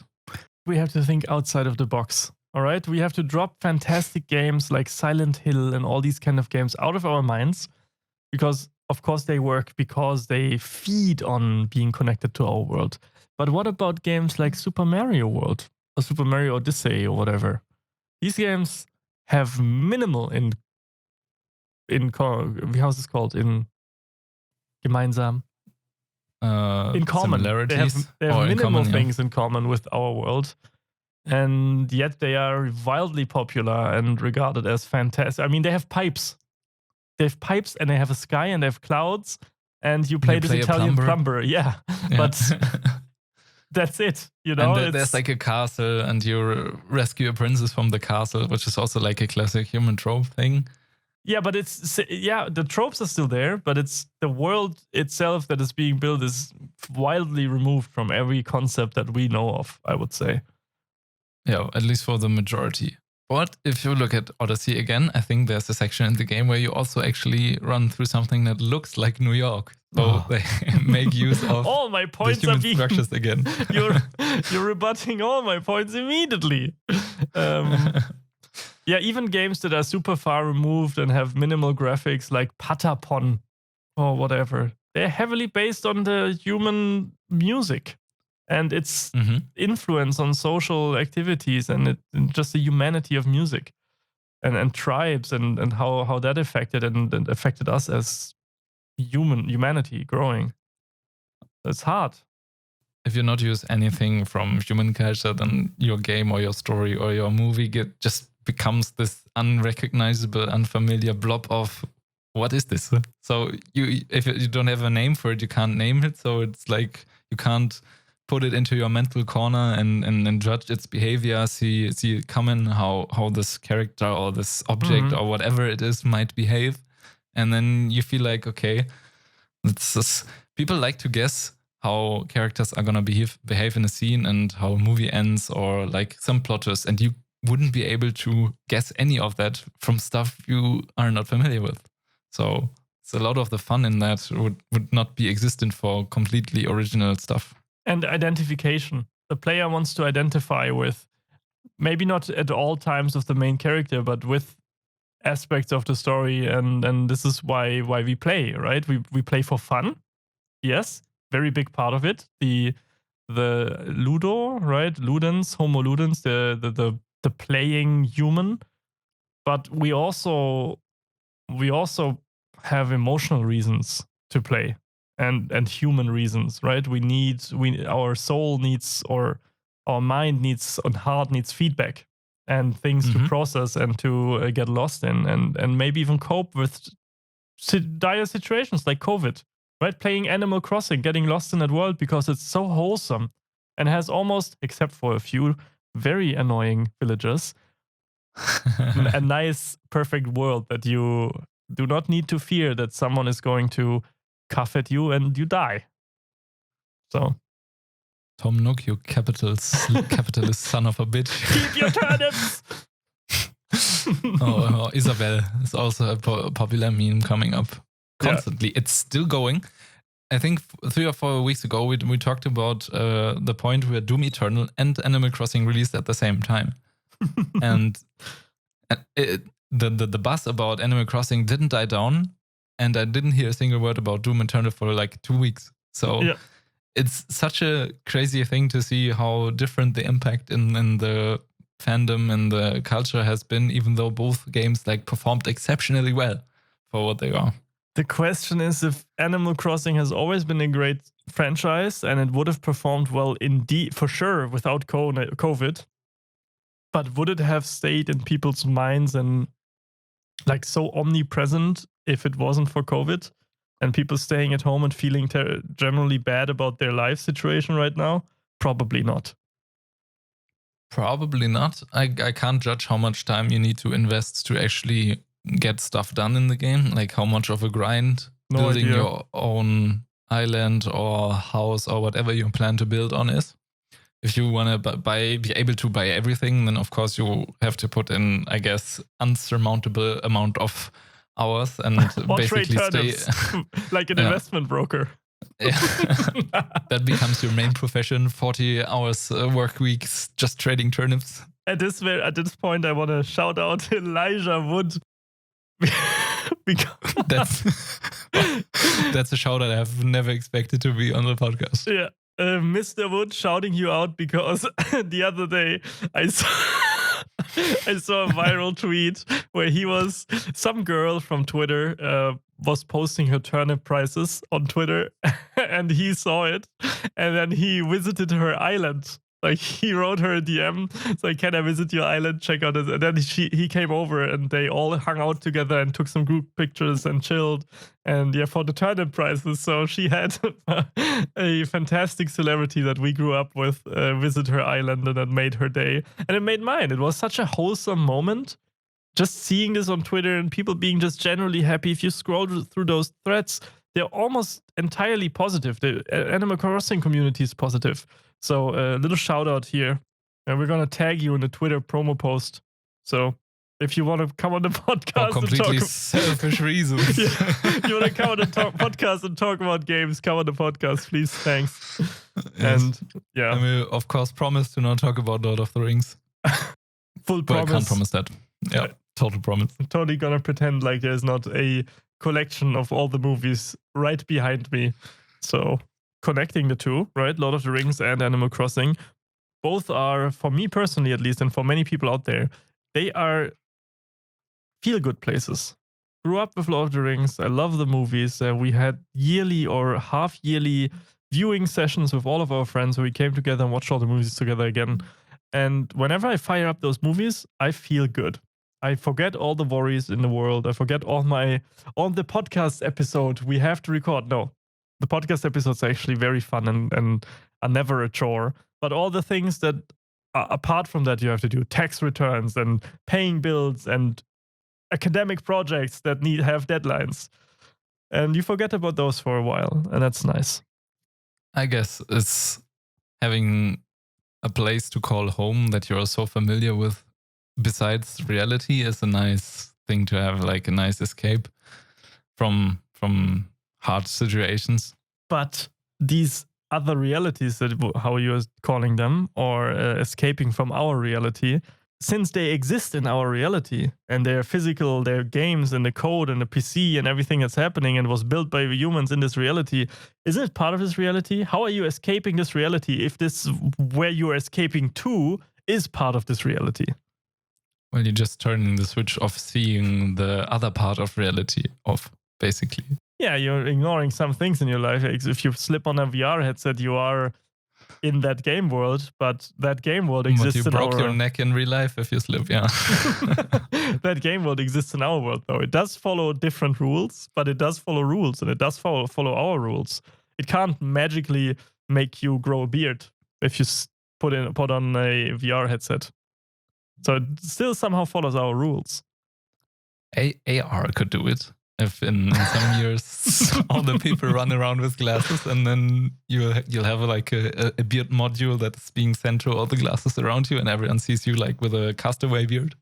We have to think outside of the box. All right, we have to drop fantastic games like Silent Hill and all these kind of games out of our minds, because of course they work because they feed on being connected to our world. But what about games like Super Mario World or Super Mario Odyssey or whatever? These games have minimal in how's this called? Gemeinsam. In common. Similarities. They have minimal things in common with our world. And yet they are wildly popular and regarded as fantastic. I mean, they have pipes. They have pipes and they have a sky and they have clouds. And you play this Italian plumber. Yeah. But that's it. And there's like a castle and you rescue a princess from the castle, which is also like a classic human trope thing. Yeah, but the tropes are still there, but it's the world itself that is being built is wildly removed from every concept that we know of, I would say. Yeah, at least for the majority. But if you look at Odyssey again, I think there's a section in the game where you also actually run through something that looks like New York. So they make use of all my points the human structures again. You're rebutting all my points immediately. Yeah, even games that are super far removed and have minimal graphics like Patapon or whatever, they're heavily based on the human music and its influence on social activities and just the humanity of music and tribes and how that affected and affected us as humanity growing. It's hard. If you not use anything from human culture, then your game or your story or your movie just becomes this unrecognizable, unfamiliar blob of what is this? So if you don't have a name for it, you can't name it. So it's like you can't put it into your mental corner and judge its behavior, see coming how this character or this object or whatever it is might behave. And then you feel like, okay, people like to guess how characters are gonna behave in a scene and how a movie ends, or like some plot twists, and you wouldn't be able to guess any of that from stuff you are not familiar with. So it's a lot of the fun in that would not be existent for completely original stuff. And identification. The player wants to identify with, maybe not at all times of the main character, but with aspects of the story. And this is why we play, right? We play for fun. Yes, very big part of it. The Ludo, right? Ludens, Homo Ludens, the playing human. But we also have emotional reasons to play. And human reasons, right? Our soul needs, or our mind needs, and heart needs feedback and things to process and to get lost in, and maybe even cope with dire situations like COVID, right? Playing Animal Crossing, getting lost in that world because it's so wholesome and has almost, except for a few very annoying villagers, a nice, perfect world that you do not need to fear that someone is going to cuff at you and you die. So, Tom Nook, you capitalist son of a bitch. Keep your turnips! Isabel is also a popular meme coming up constantly. Yeah. It's still going. I think 3 or 4 weeks ago we talked about the point where Doom Eternal and Animal Crossing released at the same time. And the buzz about Animal Crossing didn't die down, and I didn't hear a single word about Doom Eternal for like 2 weeks. So it's such a crazy thing to see how different the impact in the fandom and the culture has been, even though both games like performed exceptionally well for what they are. The question is if Animal Crossing has always been a great franchise and it would have performed well indeed, for sure, without COVID. But would it have stayed in people's minds and like so omnipresent if it wasn't for COVID and people staying at home and feeling generally bad about their life situation right now? Probably not. Probably not. I can't judge how much time you need to invest to actually get stuff done in the game, like how much of a grind building your own island or house or whatever you plan to build on is. If you want to be able to buy everything, then of course you have to put in, I guess, unsurmountable amount of hours and basically stay like an investment broker. Yeah. That becomes your main profession. 40 hours work weeks just trading turnips. At this point, I want to shout out Elijah Wood. That's a shout out I have never expected to be on the podcast. Yeah. Mr. Wood shouting you out because the other day I saw a viral tweet where some girl from Twitter was posting her turnip prices on Twitter, and he saw it, and then he visited her island. Like, he wrote her a DM, so can I visit your island, check out it? And then he came over and they all hung out together and took some group pictures and chilled. And for the turnip prices. So she had a fantastic celebrity that we grew up with visit her island, and that made her day. And it made mine. It was such a wholesome moment. Just seeing this on Twitter and people being just generally happy. If you scroll through those threads, they're almost entirely positive. The Animal Crossing community is positive. So a little shout out here. And we're going to tag you in the Twitter promo post. So if you want to come on the podcast, for completely selfish reasons. You want to come on the podcast and talk about games, come on the podcast, please. Thanks. Yes. And yeah. I will, of course, promise to not talk about Lord of the Rings. Full but promise. I can't promise that. Yeah, total promise. I'm totally going to pretend like there's not a collection of all the movies right behind me. So connecting the two, right? Lord of the Rings and Animal Crossing. Both are, for me personally at least, and for many people out there, they are feel-good places. Grew up with Lord of the Rings. I love the movies. We had yearly or half-yearly viewing sessions with all of our friends where we came together and watched all the movies together again. And whenever I fire up those movies, I feel good. I forget all the worries in the world. I forget on the podcast episode we have to record. No, the podcast episodes are actually very fun, and are never a chore. But all the things that apart from that you have to do, tax returns and paying bills and academic projects that have deadlines, and you forget about those for a while, and that's nice. I guess it's having a place to call home that you're so familiar with besides reality is a nice thing to have, like a nice escape from hard situations. But these other realities, that how you're calling them, or escaping from our reality, since they exist in our reality and they're physical, they're games and the code and the PC and everything that's happening and was built by humans in this reality, isn't it part of this reality? How are you escaping this reality if this where you are escaping to is part of this reality? Well, you're just turning the switch off, seeing the other part of reality off, basically. Yeah, you're ignoring some things in your life. If you slip on a VR headset, you are in that game world, but that game world exists but you in broke your neck in real life if you slip, yeah. That game world exists in our world, though. It does follow different rules, but it does follow rules, and it does follow our rules. It can't magically make you grow a beard if you put on a VR headset. So it still somehow follows our rules. AR could do it. If in some years all the people run around with glasses, and then you'll have like a beard module that's being sent to all the glasses around you, and everyone sees you like with a castaway beard.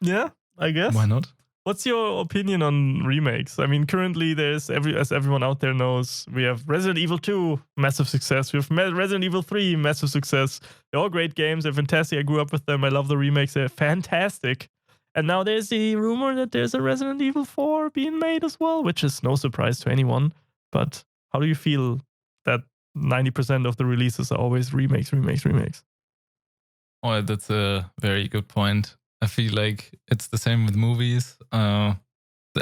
Yeah, I guess. Why not? What's your opinion on remakes? I mean, currently there's as everyone out there knows, we have Resident Evil 2, massive success. We have Resident Evil 3, massive success. They're all great games. They're fantastic. I grew up with them. I love the remakes. They're fantastic. And now there's the rumor that there's a Resident Evil 4 being made as well, which is no surprise to anyone. But how do you feel that 90% of the releases are always remakes? Oh, that's a very good point. I feel like it's the same with movies.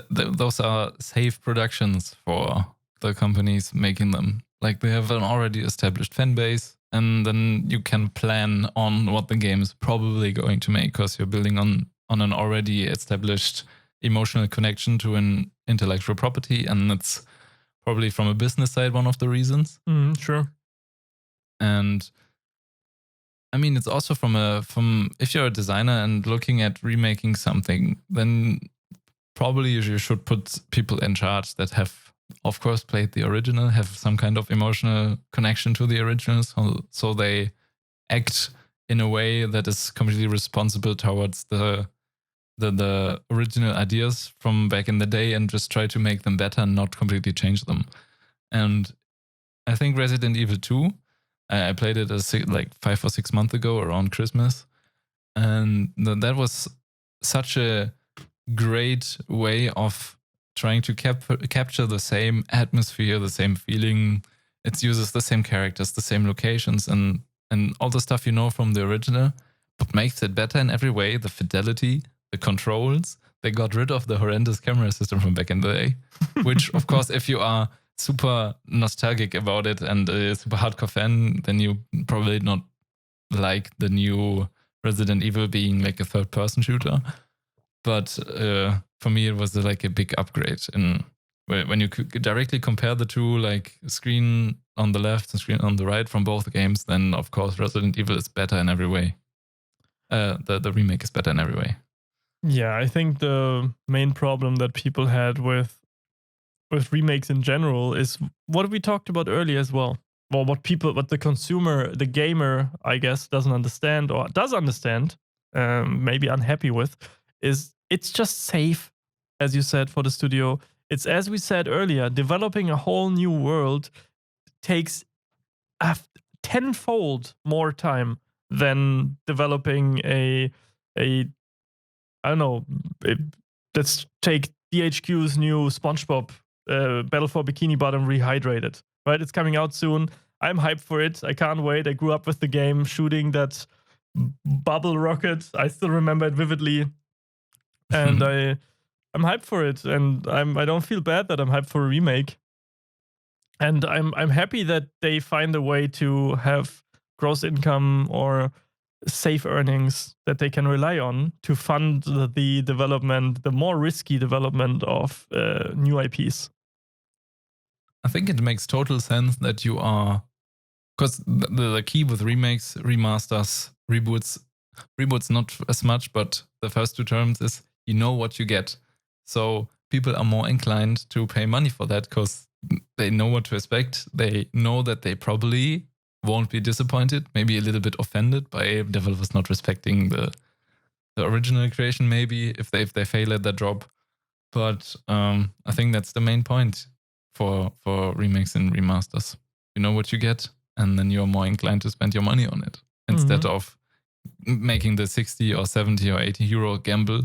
Those are safe productions for the companies making them. Like they have an already established fan base, and then you can plan on what the game is probably going to make because you're building on an already established emotional connection to an intellectual property, and it's probably from a business side one of the reasons. Sure. And I mean, it's also from if you're a designer and looking at remaking something, then probably you should put people in charge that have, of course, played the original, have some kind of emotional connection to the original, so they act in a way that is completely responsible towards the original ideas from back in the day and just try to make them better and not completely change them. And I think Resident Evil 2, I played it like 5 or 6 months ago around Christmas, and that was such a great way of trying to capture the same atmosphere, the same feeling. It uses the same characters, the same locations, and all the stuff you know from the original, but makes it better in every way. The fidelity, the controls. They got rid of the horrendous camera system from back in the day, which, of course, if you are super nostalgic about it and a super hardcore fan, then you probably not like the new Resident Evil being like a third-person shooter. But for me, it was like a big upgrade. And when you directly compare the two, like screen on the left and screen on the right from both games, then of course Resident Evil is better in every way. The remake is better in every way. Yeah, I think the main problem that people had with remakes in general is what we talked about earlier as well. Well, what the consumer, the gamer, I guess, doesn't understand or does understand, maybe unhappy with, is it's just safe, as you said, for the studio. It's, as we said earlier, developing a whole new world takes a tenfold more time than developing a I don't know, let's take DHQ's new SpongeBob Battle for Bikini Bottom Rehydrated. Right, it's coming out soon. I'm hyped for it. I can't wait. I grew up with the game, shooting that bubble rocket. I still remember it vividly, and I'm hyped for it. And I don't feel bad that I'm hyped for a remake. And I'm happy that they find a way to have gross income or safe earnings that they can rely on to fund the development, the more risky development of new IPs. I think it makes total sense that you are, because the key with remakes, remasters, reboots not as much, but the first 2 terms is you know what you get. So people are more inclined to pay money for that because they know what to expect. They know that they probably won't be disappointed, maybe a little bit offended by developers not respecting the original creation, maybe if they fail at their job. But I think that's the main point for remakes and remasters. You know what you get, and then you're more inclined to spend your money on it instead of making the 60 or 70 or 80 euro gamble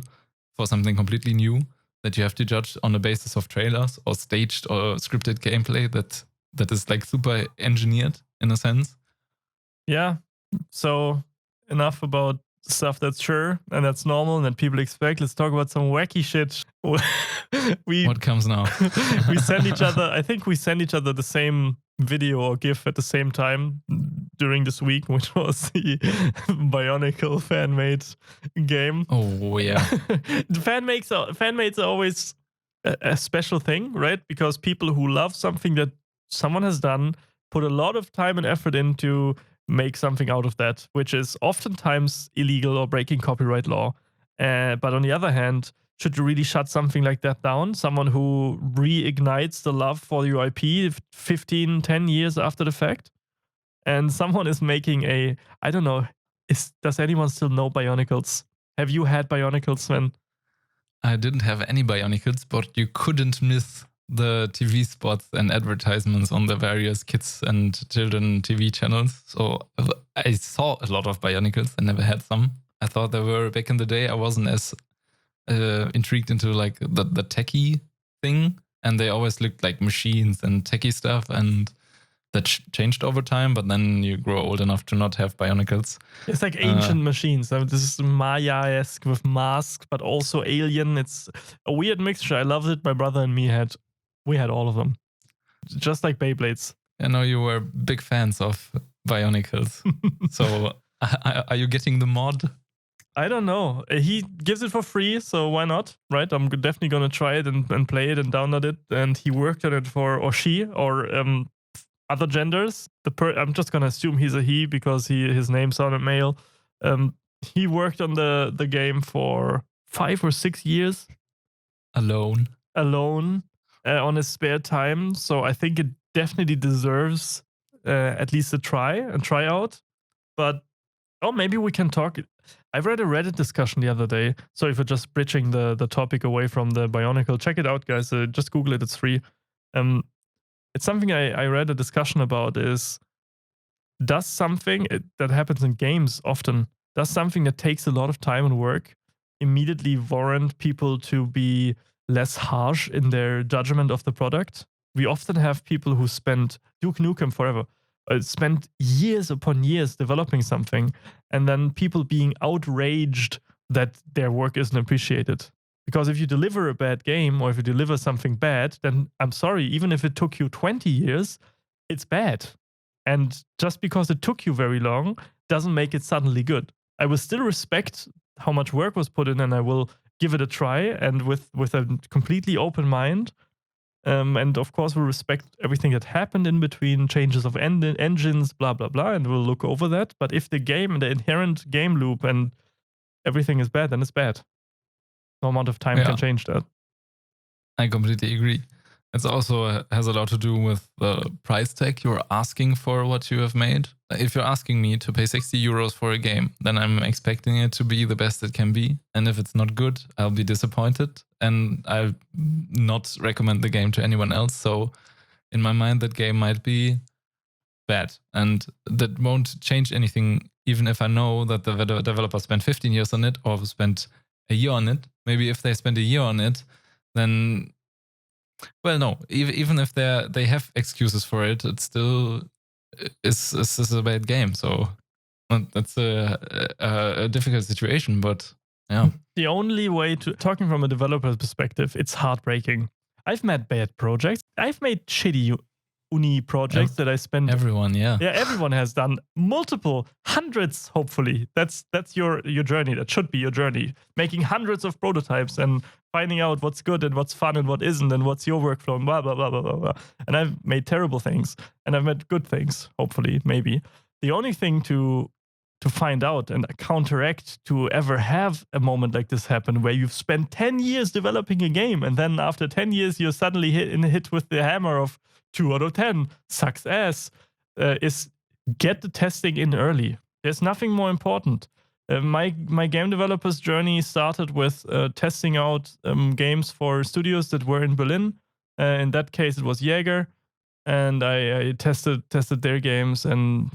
for something completely new that you have to judge on the basis of trailers or staged or scripted gameplay that is like super engineered in a sense. Yeah. So enough about stuff that's sure and that's normal and that people expect. Let's talk about some wacky shit. What comes now? We send each other, I think we send each other the same video or GIF at the same time during this week, which was the Bionicle fan-made game. Oh, yeah. Fan-mates are always a special thing, right? Because people who love something that someone has done put a lot of time and effort into make something out of that, which is oftentimes illegal or breaking copyright law. But on the other hand, should you really shut something like that down? Someone who reignites the love for your IP 15, 10 years after the fact? And someone is making I don't know, does anyone still know Bionicles? Have you had Bionicles, Sven? I didn't have any Bionicles, but you couldn't miss the TV spots and advertisements on the various kids and children TV channels. So I saw a lot of Bionicles. I never had some. I thought they were back in the day. I wasn't as intrigued into like the techie thing, and they always looked like machines and techie stuff, and that changed over time. But then you grow old enough to not have Bionicles. It's like ancient machines. I mean, this is Maya-esque with masks, but also alien. It's a weird mixture. I loved it. My brother and me had all of them, just like Beyblades. I know you were big fans of Bionicles. So are you getting the mod? I don't know. He gives it for free, so why not, right? I'm definitely going to try it and play it and download it. And he worked on it or she or other genders. I'm just going to assume he's a he because his name sounded male. He worked on the game for 5 or 6 years. Alone On his spare time. So I think it definitely deserves at least a try out. But maybe we can talk. I've read a Reddit discussion the other day. So if we're just bridging the topic away from the Bionicle, check it out, guys. Just Google it. It's free. It's something I read a discussion about is, does something that happens in games often, does something that takes a lot of time and work immediately warrant people to be less harsh in their judgment of the product? We often have people who spend Duke Nukem Forever, spent years upon years developing something, and then people being outraged that their work isn't appreciated. Because if you deliver a bad game or if you deliver something bad, then I'm sorry, even if it took you 20 years, it's bad. And just because it took you very long doesn't make it suddenly good. I will still respect how much work was put in, and I will give it a try, and with a completely open mind. And of course, we'll respect everything that happened in between, changes of engines, blah, blah, blah, and we'll look over that. But if the game, the inherent game loop and everything is bad, then it's bad. No amount of time can change that. I completely agree. It also has a lot to do with the price tag you're asking for what you have made. If you're asking me to pay 60 euros for a game, then I'm expecting it to be the best it can be. And if it's not good, I'll be disappointed and I'll not recommend the game to anyone else. So in my mind, that game might be bad. And that won't change anything, even if I know that the developer spent 15 years on it or spent a year on it. Maybe if they spent a year on it, then... Well, no. Even if they have excuses for it, it still is a bad game. So that's a difficult situation. But yeah, the only way to talking from a developer's perspective, it's heartbreaking. I've made bad projects. I've made shitty uni projects that I spent. Everyone, yeah. Yeah, everyone has done multiple, hundreds, hopefully. That's your journey. That should be your journey. Making hundreds of prototypes and finding out what's good and what's fun and what isn't and what's your workflow and blah, blah, blah, blah, blah, blah. And I've made terrible things and I've made good things, hopefully, maybe. The only thing to find out and counteract to ever have a moment like this happen where you've spent 10 years developing a game and then after 10 years you're suddenly hit with the hammer of 2 out of 10, sucks ass, is get the testing in early. There's nothing more important. My game developer's journey started with testing out games for studios that were in Berlin. In that case, it was Jaeger, and I tested their games, and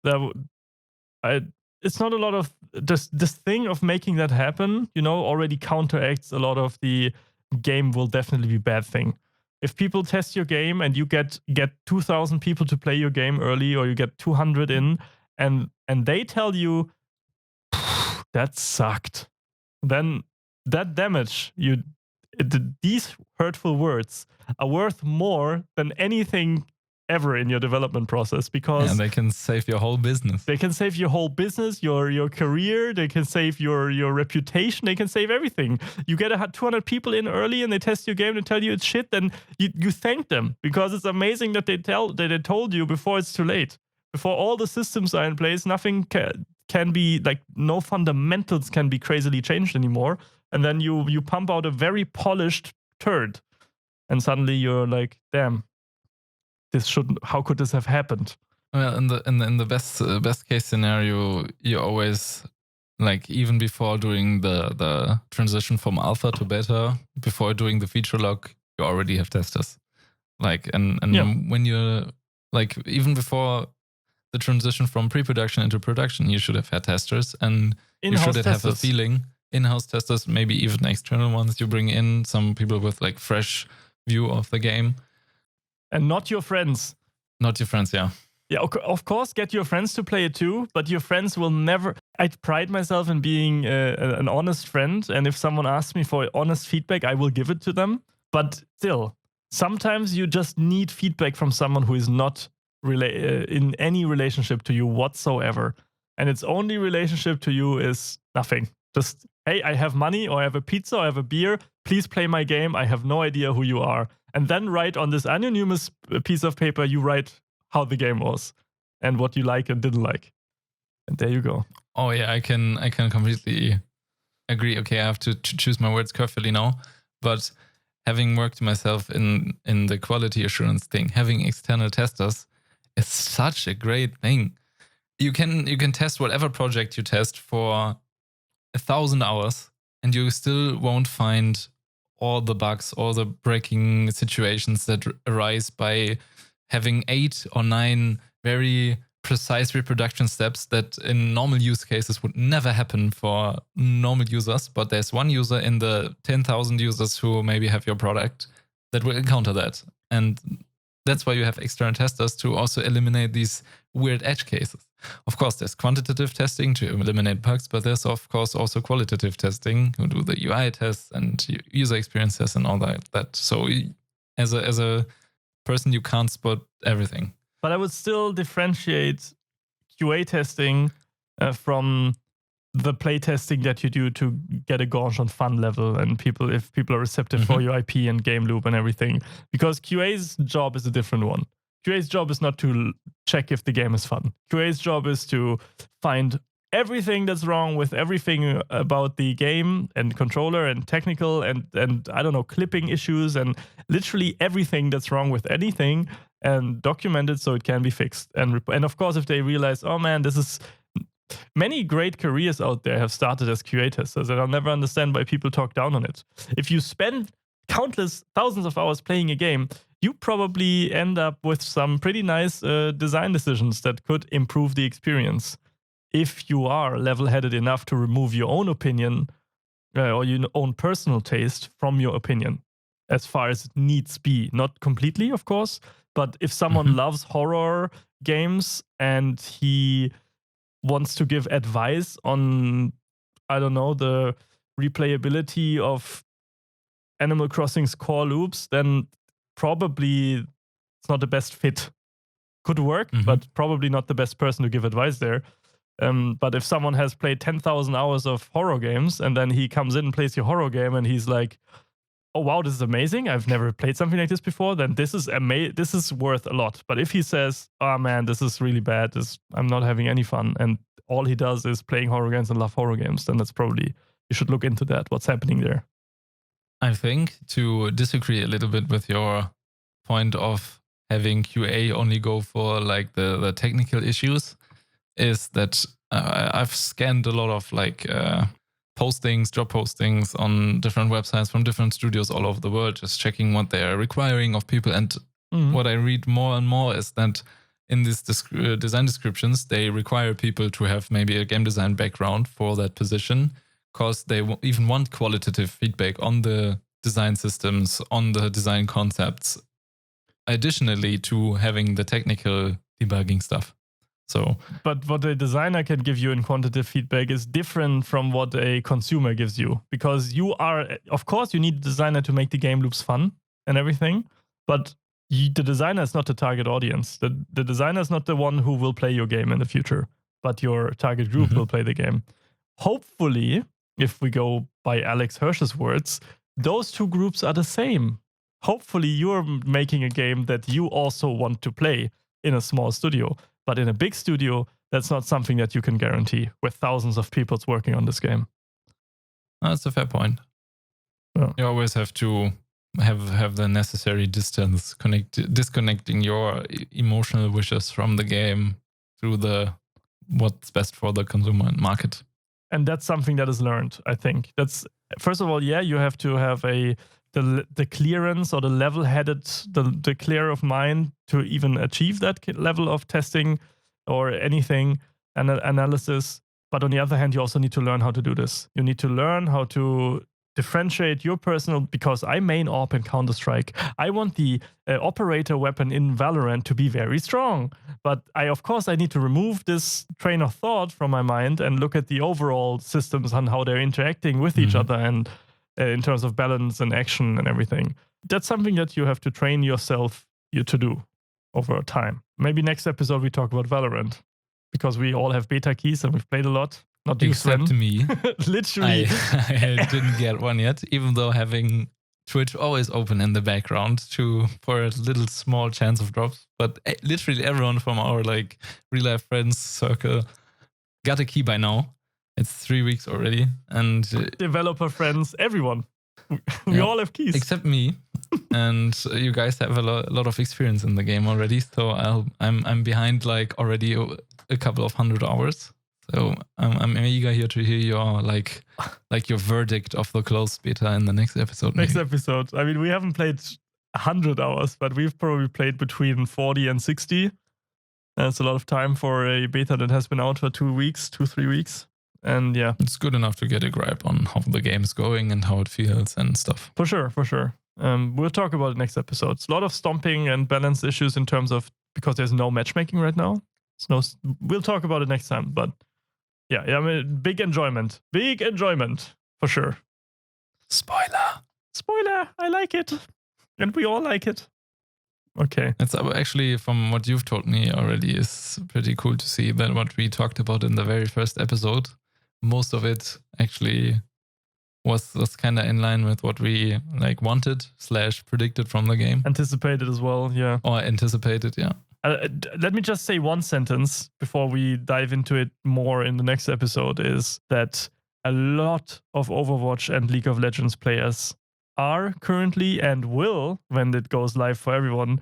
it's not a lot of this thing of making that happen, already counteracts a lot of the game will definitely be bad thing. If people test your game and you get 2,000 people to play your game early, or you get 200 in, and they tell you that sucked, then that damage these hurtful words are worth more than anything ever in your development process, because they can save your whole business. They can save your whole business, your career. They can save your reputation. They can save everything. You get 200 people in early and they test your game and tell you it's shit. Then you thank them, because it's amazing that they told you before it's too late. Before all the systems are in place, nothing can be like, no fundamentals can be crazily changed anymore. And then you pump out a very polished turd, and suddenly you're like, damn. How could this have happened? Well, in the best case scenario, you always, like, even before doing the transition from alpha to beta, before doing the feature lock, you already have testers. Like, and when you're like, even before the transition from pre-production into production, you should have had testers, and in-house you should have a feeling. In-house testers, maybe even external ones. You bring in some people with like fresh view of the game. And not your friends. Not your friends, yeah. Yeah, of course, get your friends to play it too, but your friends will never... I pride myself in being an honest friend, and if someone asks me for honest feedback, I will give it to them. But still, sometimes you just need feedback from someone who is not in any relationship to you whatsoever. And its only relationship to you is nothing. Just, hey, I have money, or I have a pizza, or I have a beer. Please play my game. I have no idea who you are. And then write on this anonymous piece of paper, you write how the game was and what you like and didn't like. And there you go. Oh yeah, I can completely agree. Okay, I have to choose my words carefully now. But having worked myself in the quality assurance thing, having external testers is such a great thing. You can test whatever project you test for 1,000 hours, and you still won't find all the bugs, all the breaking situations that arise by having 8 or 9 very precise reproduction steps that in normal use cases would never happen for normal users. But there's one user in the 10,000 users who maybe have your product that will encounter that. And that's why you have external testers, to also eliminate these weird edge cases. Of course, there's quantitative testing to eliminate bugs, but there's of course also qualitative testing, who do the UI tests and user experience tests and all that. So as a person, you can't spot everything. But I would still differentiate QA testing from the play testing that you do to get a gauge on fun level, and if people are receptive for your IP and game loop and everything. Because QA's job is a different one. QA's job is not to check if the game is fun. QA's job is to find everything that's wrong with everything about the game and controller and technical and I don't know, clipping issues and literally everything that's wrong with anything, and document it so it can be fixed. And of course, if they realize, oh man, this is... Many great careers out there have started as QA testers, and I'll never understand why people talk down on it. If you spend countless thousands of hours playing a game, you probably end up with some pretty nice design decisions that could improve the experience. If you are level-headed enough to remove your own opinion or your own personal taste from your opinion, as far as it needs be. Not completely, of course, but if someone loves horror games and he wants to give advice on, I don't know, the replayability of Animal Crossing's core loops, then probably it's not the best fit. Could work, but probably not the best person to give advice there. But if someone has played 10,000 hours of horror games and then he comes in and plays your horror game and he's like, oh wow, this is amazing, I've never played something like this before, then this is worth a lot. But if he says, oh man, this is really bad, I'm not having any fun, and all he does is playing horror games and love horror games, then that's probably, you should look into that, what's happening there. I think to disagree a little bit with your point of having QA only go for like the technical issues is that I've scanned a lot of like job postings on different websites from different studios all over the world, just checking what they are requiring of people. And what I read more and more is that in these design descriptions, they require people to have maybe a game design background for that position, because they even want qualitative feedback on the design systems, on the design concepts, additionally to having the technical debugging stuff. So, but what a designer can give you in quantitative feedback is different from what a consumer gives you, because of course, you need a designer to make the game loops fun and everything, but the designer is not the target audience. The designer is not the one who will play your game in the future, but your target group will play the game. Hopefully, if we go by Alex Hirsch's words, those two groups are the same. Hopefully, you're making a game that you also want to play in a small studio. But in a big studio, that's not something that you can guarantee with thousands of people working on this game. That's a fair point. Yeah. You always have to have the necessary distance, disconnecting your emotional wishes from the game through what's best for the consumer and market. And that's something that is learned, I think. That's, first of all, you have to have the clearance or the level-headed, the clear of mind to even achieve that level of testing or anything, and analysis. But on the other hand, you also need to learn how to do this. You need to learn how to differentiate your personal, because I main AWP in Counter-Strike. I want the operator weapon in Valorant to be very strong. But of course, I need to remove this train of thought from my mind and look at the overall systems and how they're interacting with each other, and in terms of balance and action and everything. That's something that you have to train yourself to do over time. Maybe next episode we talk about Valorant, because we all have beta keys and we've played a lot. Not you, except Sven. Me. Literally. I didn't get one yet, even though having Twitch always open in the background for a little small chance of drops. But literally everyone from our like real life friends circle got a key by now. It's 3 weeks already, and developer friends, everyone. We all have keys, except me. And you guys have a lot of experience in the game already, so I'm behind like already a couple of 100 hours. So I'm eager here to hear your like your verdict of the closed beta in the next episode. Next episode. I mean, we haven't played 100 hours, but we've probably played between 40 and 60. That's a lot of time for a beta that has been out for 3 weeks. And yeah, it's good enough to get a grip on how the game is going and how it feels and stuff. For sure. We'll talk about it next episode. It's a lot of stomping and balance issues in terms of, because there's no matchmaking right now. We'll talk about it next time. But yeah, I mean, big enjoyment for sure. Spoiler. I like it, and we all like it. Okay. It's actually, from what you've told me already, is pretty cool to see that what we talked about in the very first episode, most of it actually was kind of in line with what we like wanted / predicted from the game. Anticipated as well, yeah. Or anticipated, yeah. Let me just say one sentence before we dive into it more in the next episode, is that a lot of Overwatch and League of Legends players are currently, and will, when it goes live for everyone,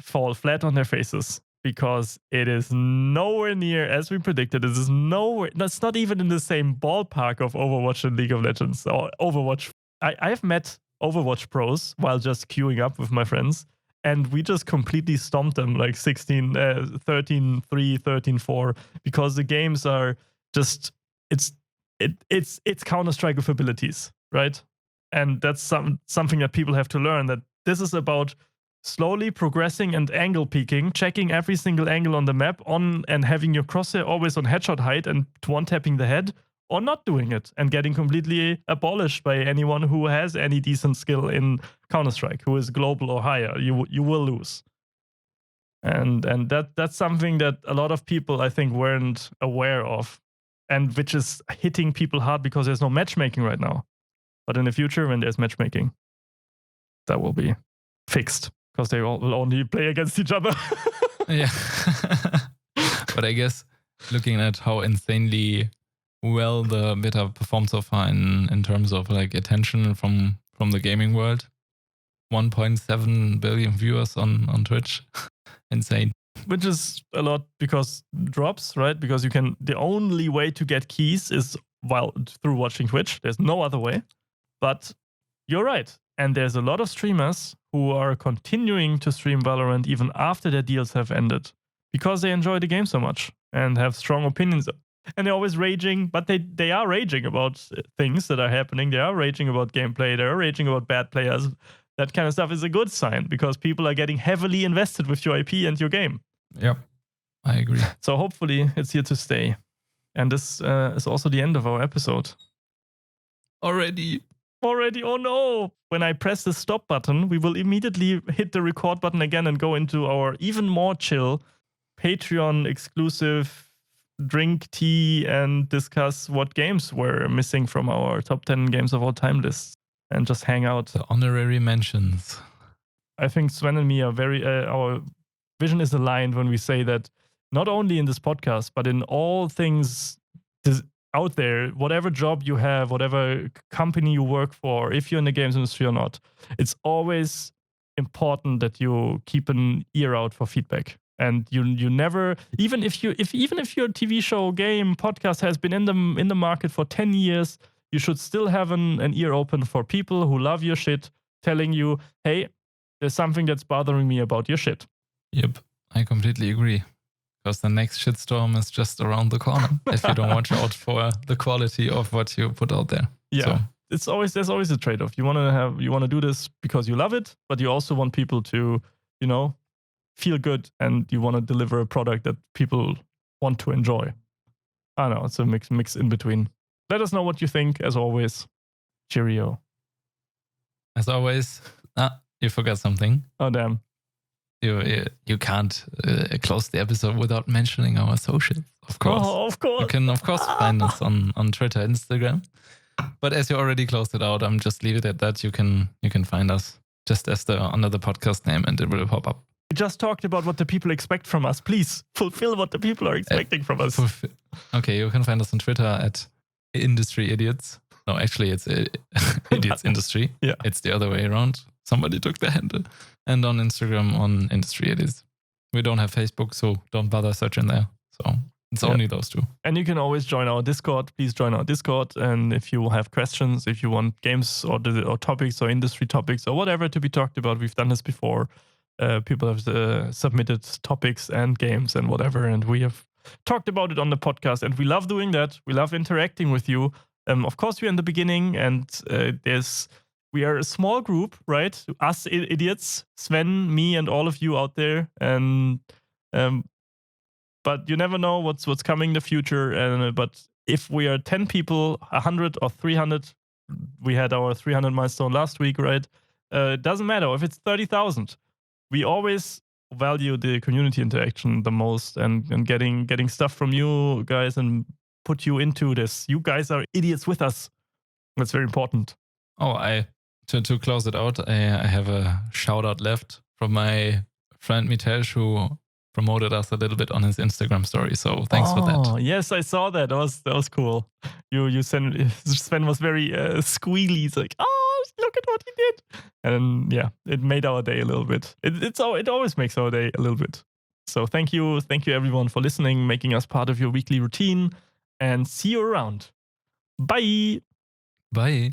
fall flat on their faces, because it is nowhere near as we predicted. It is nowhere. That's not even in the same ballpark of Overwatch and League of Legends or Overwatch. I've met Overwatch pros while just queuing up with my friends, and we just completely stomped them like 13-3, 13-4, because the games are just it's Counter-Strike with abilities, right? And that's something that people have to learn, that this is about slowly progressing and angle peeking, checking every single angle on the map and having your crosshair always on headshot height and one-tapping the head, or not doing it and getting completely abolished by anyone who has any decent skill in Counter-Strike, who is global or higher. You will lose. And that's something that a lot of people, I think, weren't aware of, and which is hitting people hard because there's no matchmaking right now. But in the future, when there's matchmaking, that will be fixed because they all will only play against each other. Yeah. But I guess looking at how insanely well the beta performed so far in terms of like attention from the gaming world, 1.7 billion viewers on Twitch. Insane. Which is a lot because drops, right? Because the only way to get keys is through watching Twitch. There's no other way. But you're right. And there's a lot of streamers who are continuing to stream Valorant even after their deals have ended because they enjoy the game so much and have strong opinions. And they're always raging, but they are raging about things that are happening. They are raging about gameplay. They are raging about bad players. That kind of stuff is a good sign because people are getting heavily invested with your IP and your game. Yep, I agree. So hopefully it's here to stay. And this is also the end of our episode. Already, oh no! When I press the stop button, we will immediately hit the record button again and go into our even more chill Patreon exclusive drink tea and discuss what games were missing from our top 10 games of all time lists and just hang out. The honorary mentions. I think Sven and me are our vision is aligned when we say that not only in this podcast, but in all things out there, whatever job you have, whatever company you work for, if you're in the games industry or not, it's always important that you keep an ear out for feedback. And you never, even if your TV show, game, podcast has been in the market for 10 years, you should still have an ear open for people who love your shit, telling you, hey, there's something that's bothering me about your shit. Yep, I completely agree. Because the next shitstorm is just around the corner if you don't watch out for the quality of what you put out there. Yeah, so there's always a trade-off. You want to do this because you love it, but you also want people to, feel good, and you want to deliver a product that people want to enjoy. I don't know, it's a mix in between. Let us know what you think, as always. Cheerio. As always, you forgot something. Oh, damn. You can't close the episode without mentioning our socials, of course. Oh, of course. You can, of course, find us on Twitter, Instagram. But as you already closed it out, I'm just leave it at that. You can find us just under the podcast name, and it will pop up. We just talked about what the people expect from us. Please fulfill what the people are expecting from us. Okay, you can find us on Twitter at Industry Idiots. No, actually, it's Idiots Industry. Yeah. It's the other way around. Somebody took the handle. And on Instagram on Industry Idiots. We don't have Facebook, so don't bother searching there. So it's only those two. And you can always join our Discord. Please join our Discord. And if you have questions, if you want games or topics or industry topics or whatever to be talked about, we've done this before. People have submitted topics and games and whatever, and we have talked about it on the podcast, and we love doing that. We love interacting with you. Of course, we're in the beginning, and we are a small group, right? Us idiots, Sven, me, and all of you out there, and but you never know what's coming in the future. But if we are 10 people, 100 or 300, we had our 300 milestone last week, right? It doesn't matter if it's 30,000. We always value the community interaction the most, and getting stuff from you guys and put you into this. You guys are idiots with us. That's very important. Oh, to close it out, I have a shout out left from my friend Mitesh, who promoted us a little bit on his Instagram story. So thanks for that. Oh, yes, I saw that. That was cool. You sent Sven was very squealy. He's like, oh, look at what he did. And yeah, it made our day a little bit. It always makes our day a little bit. So thank you everyone for listening, making us part of your weekly routine, and see you around. Bye. Bye.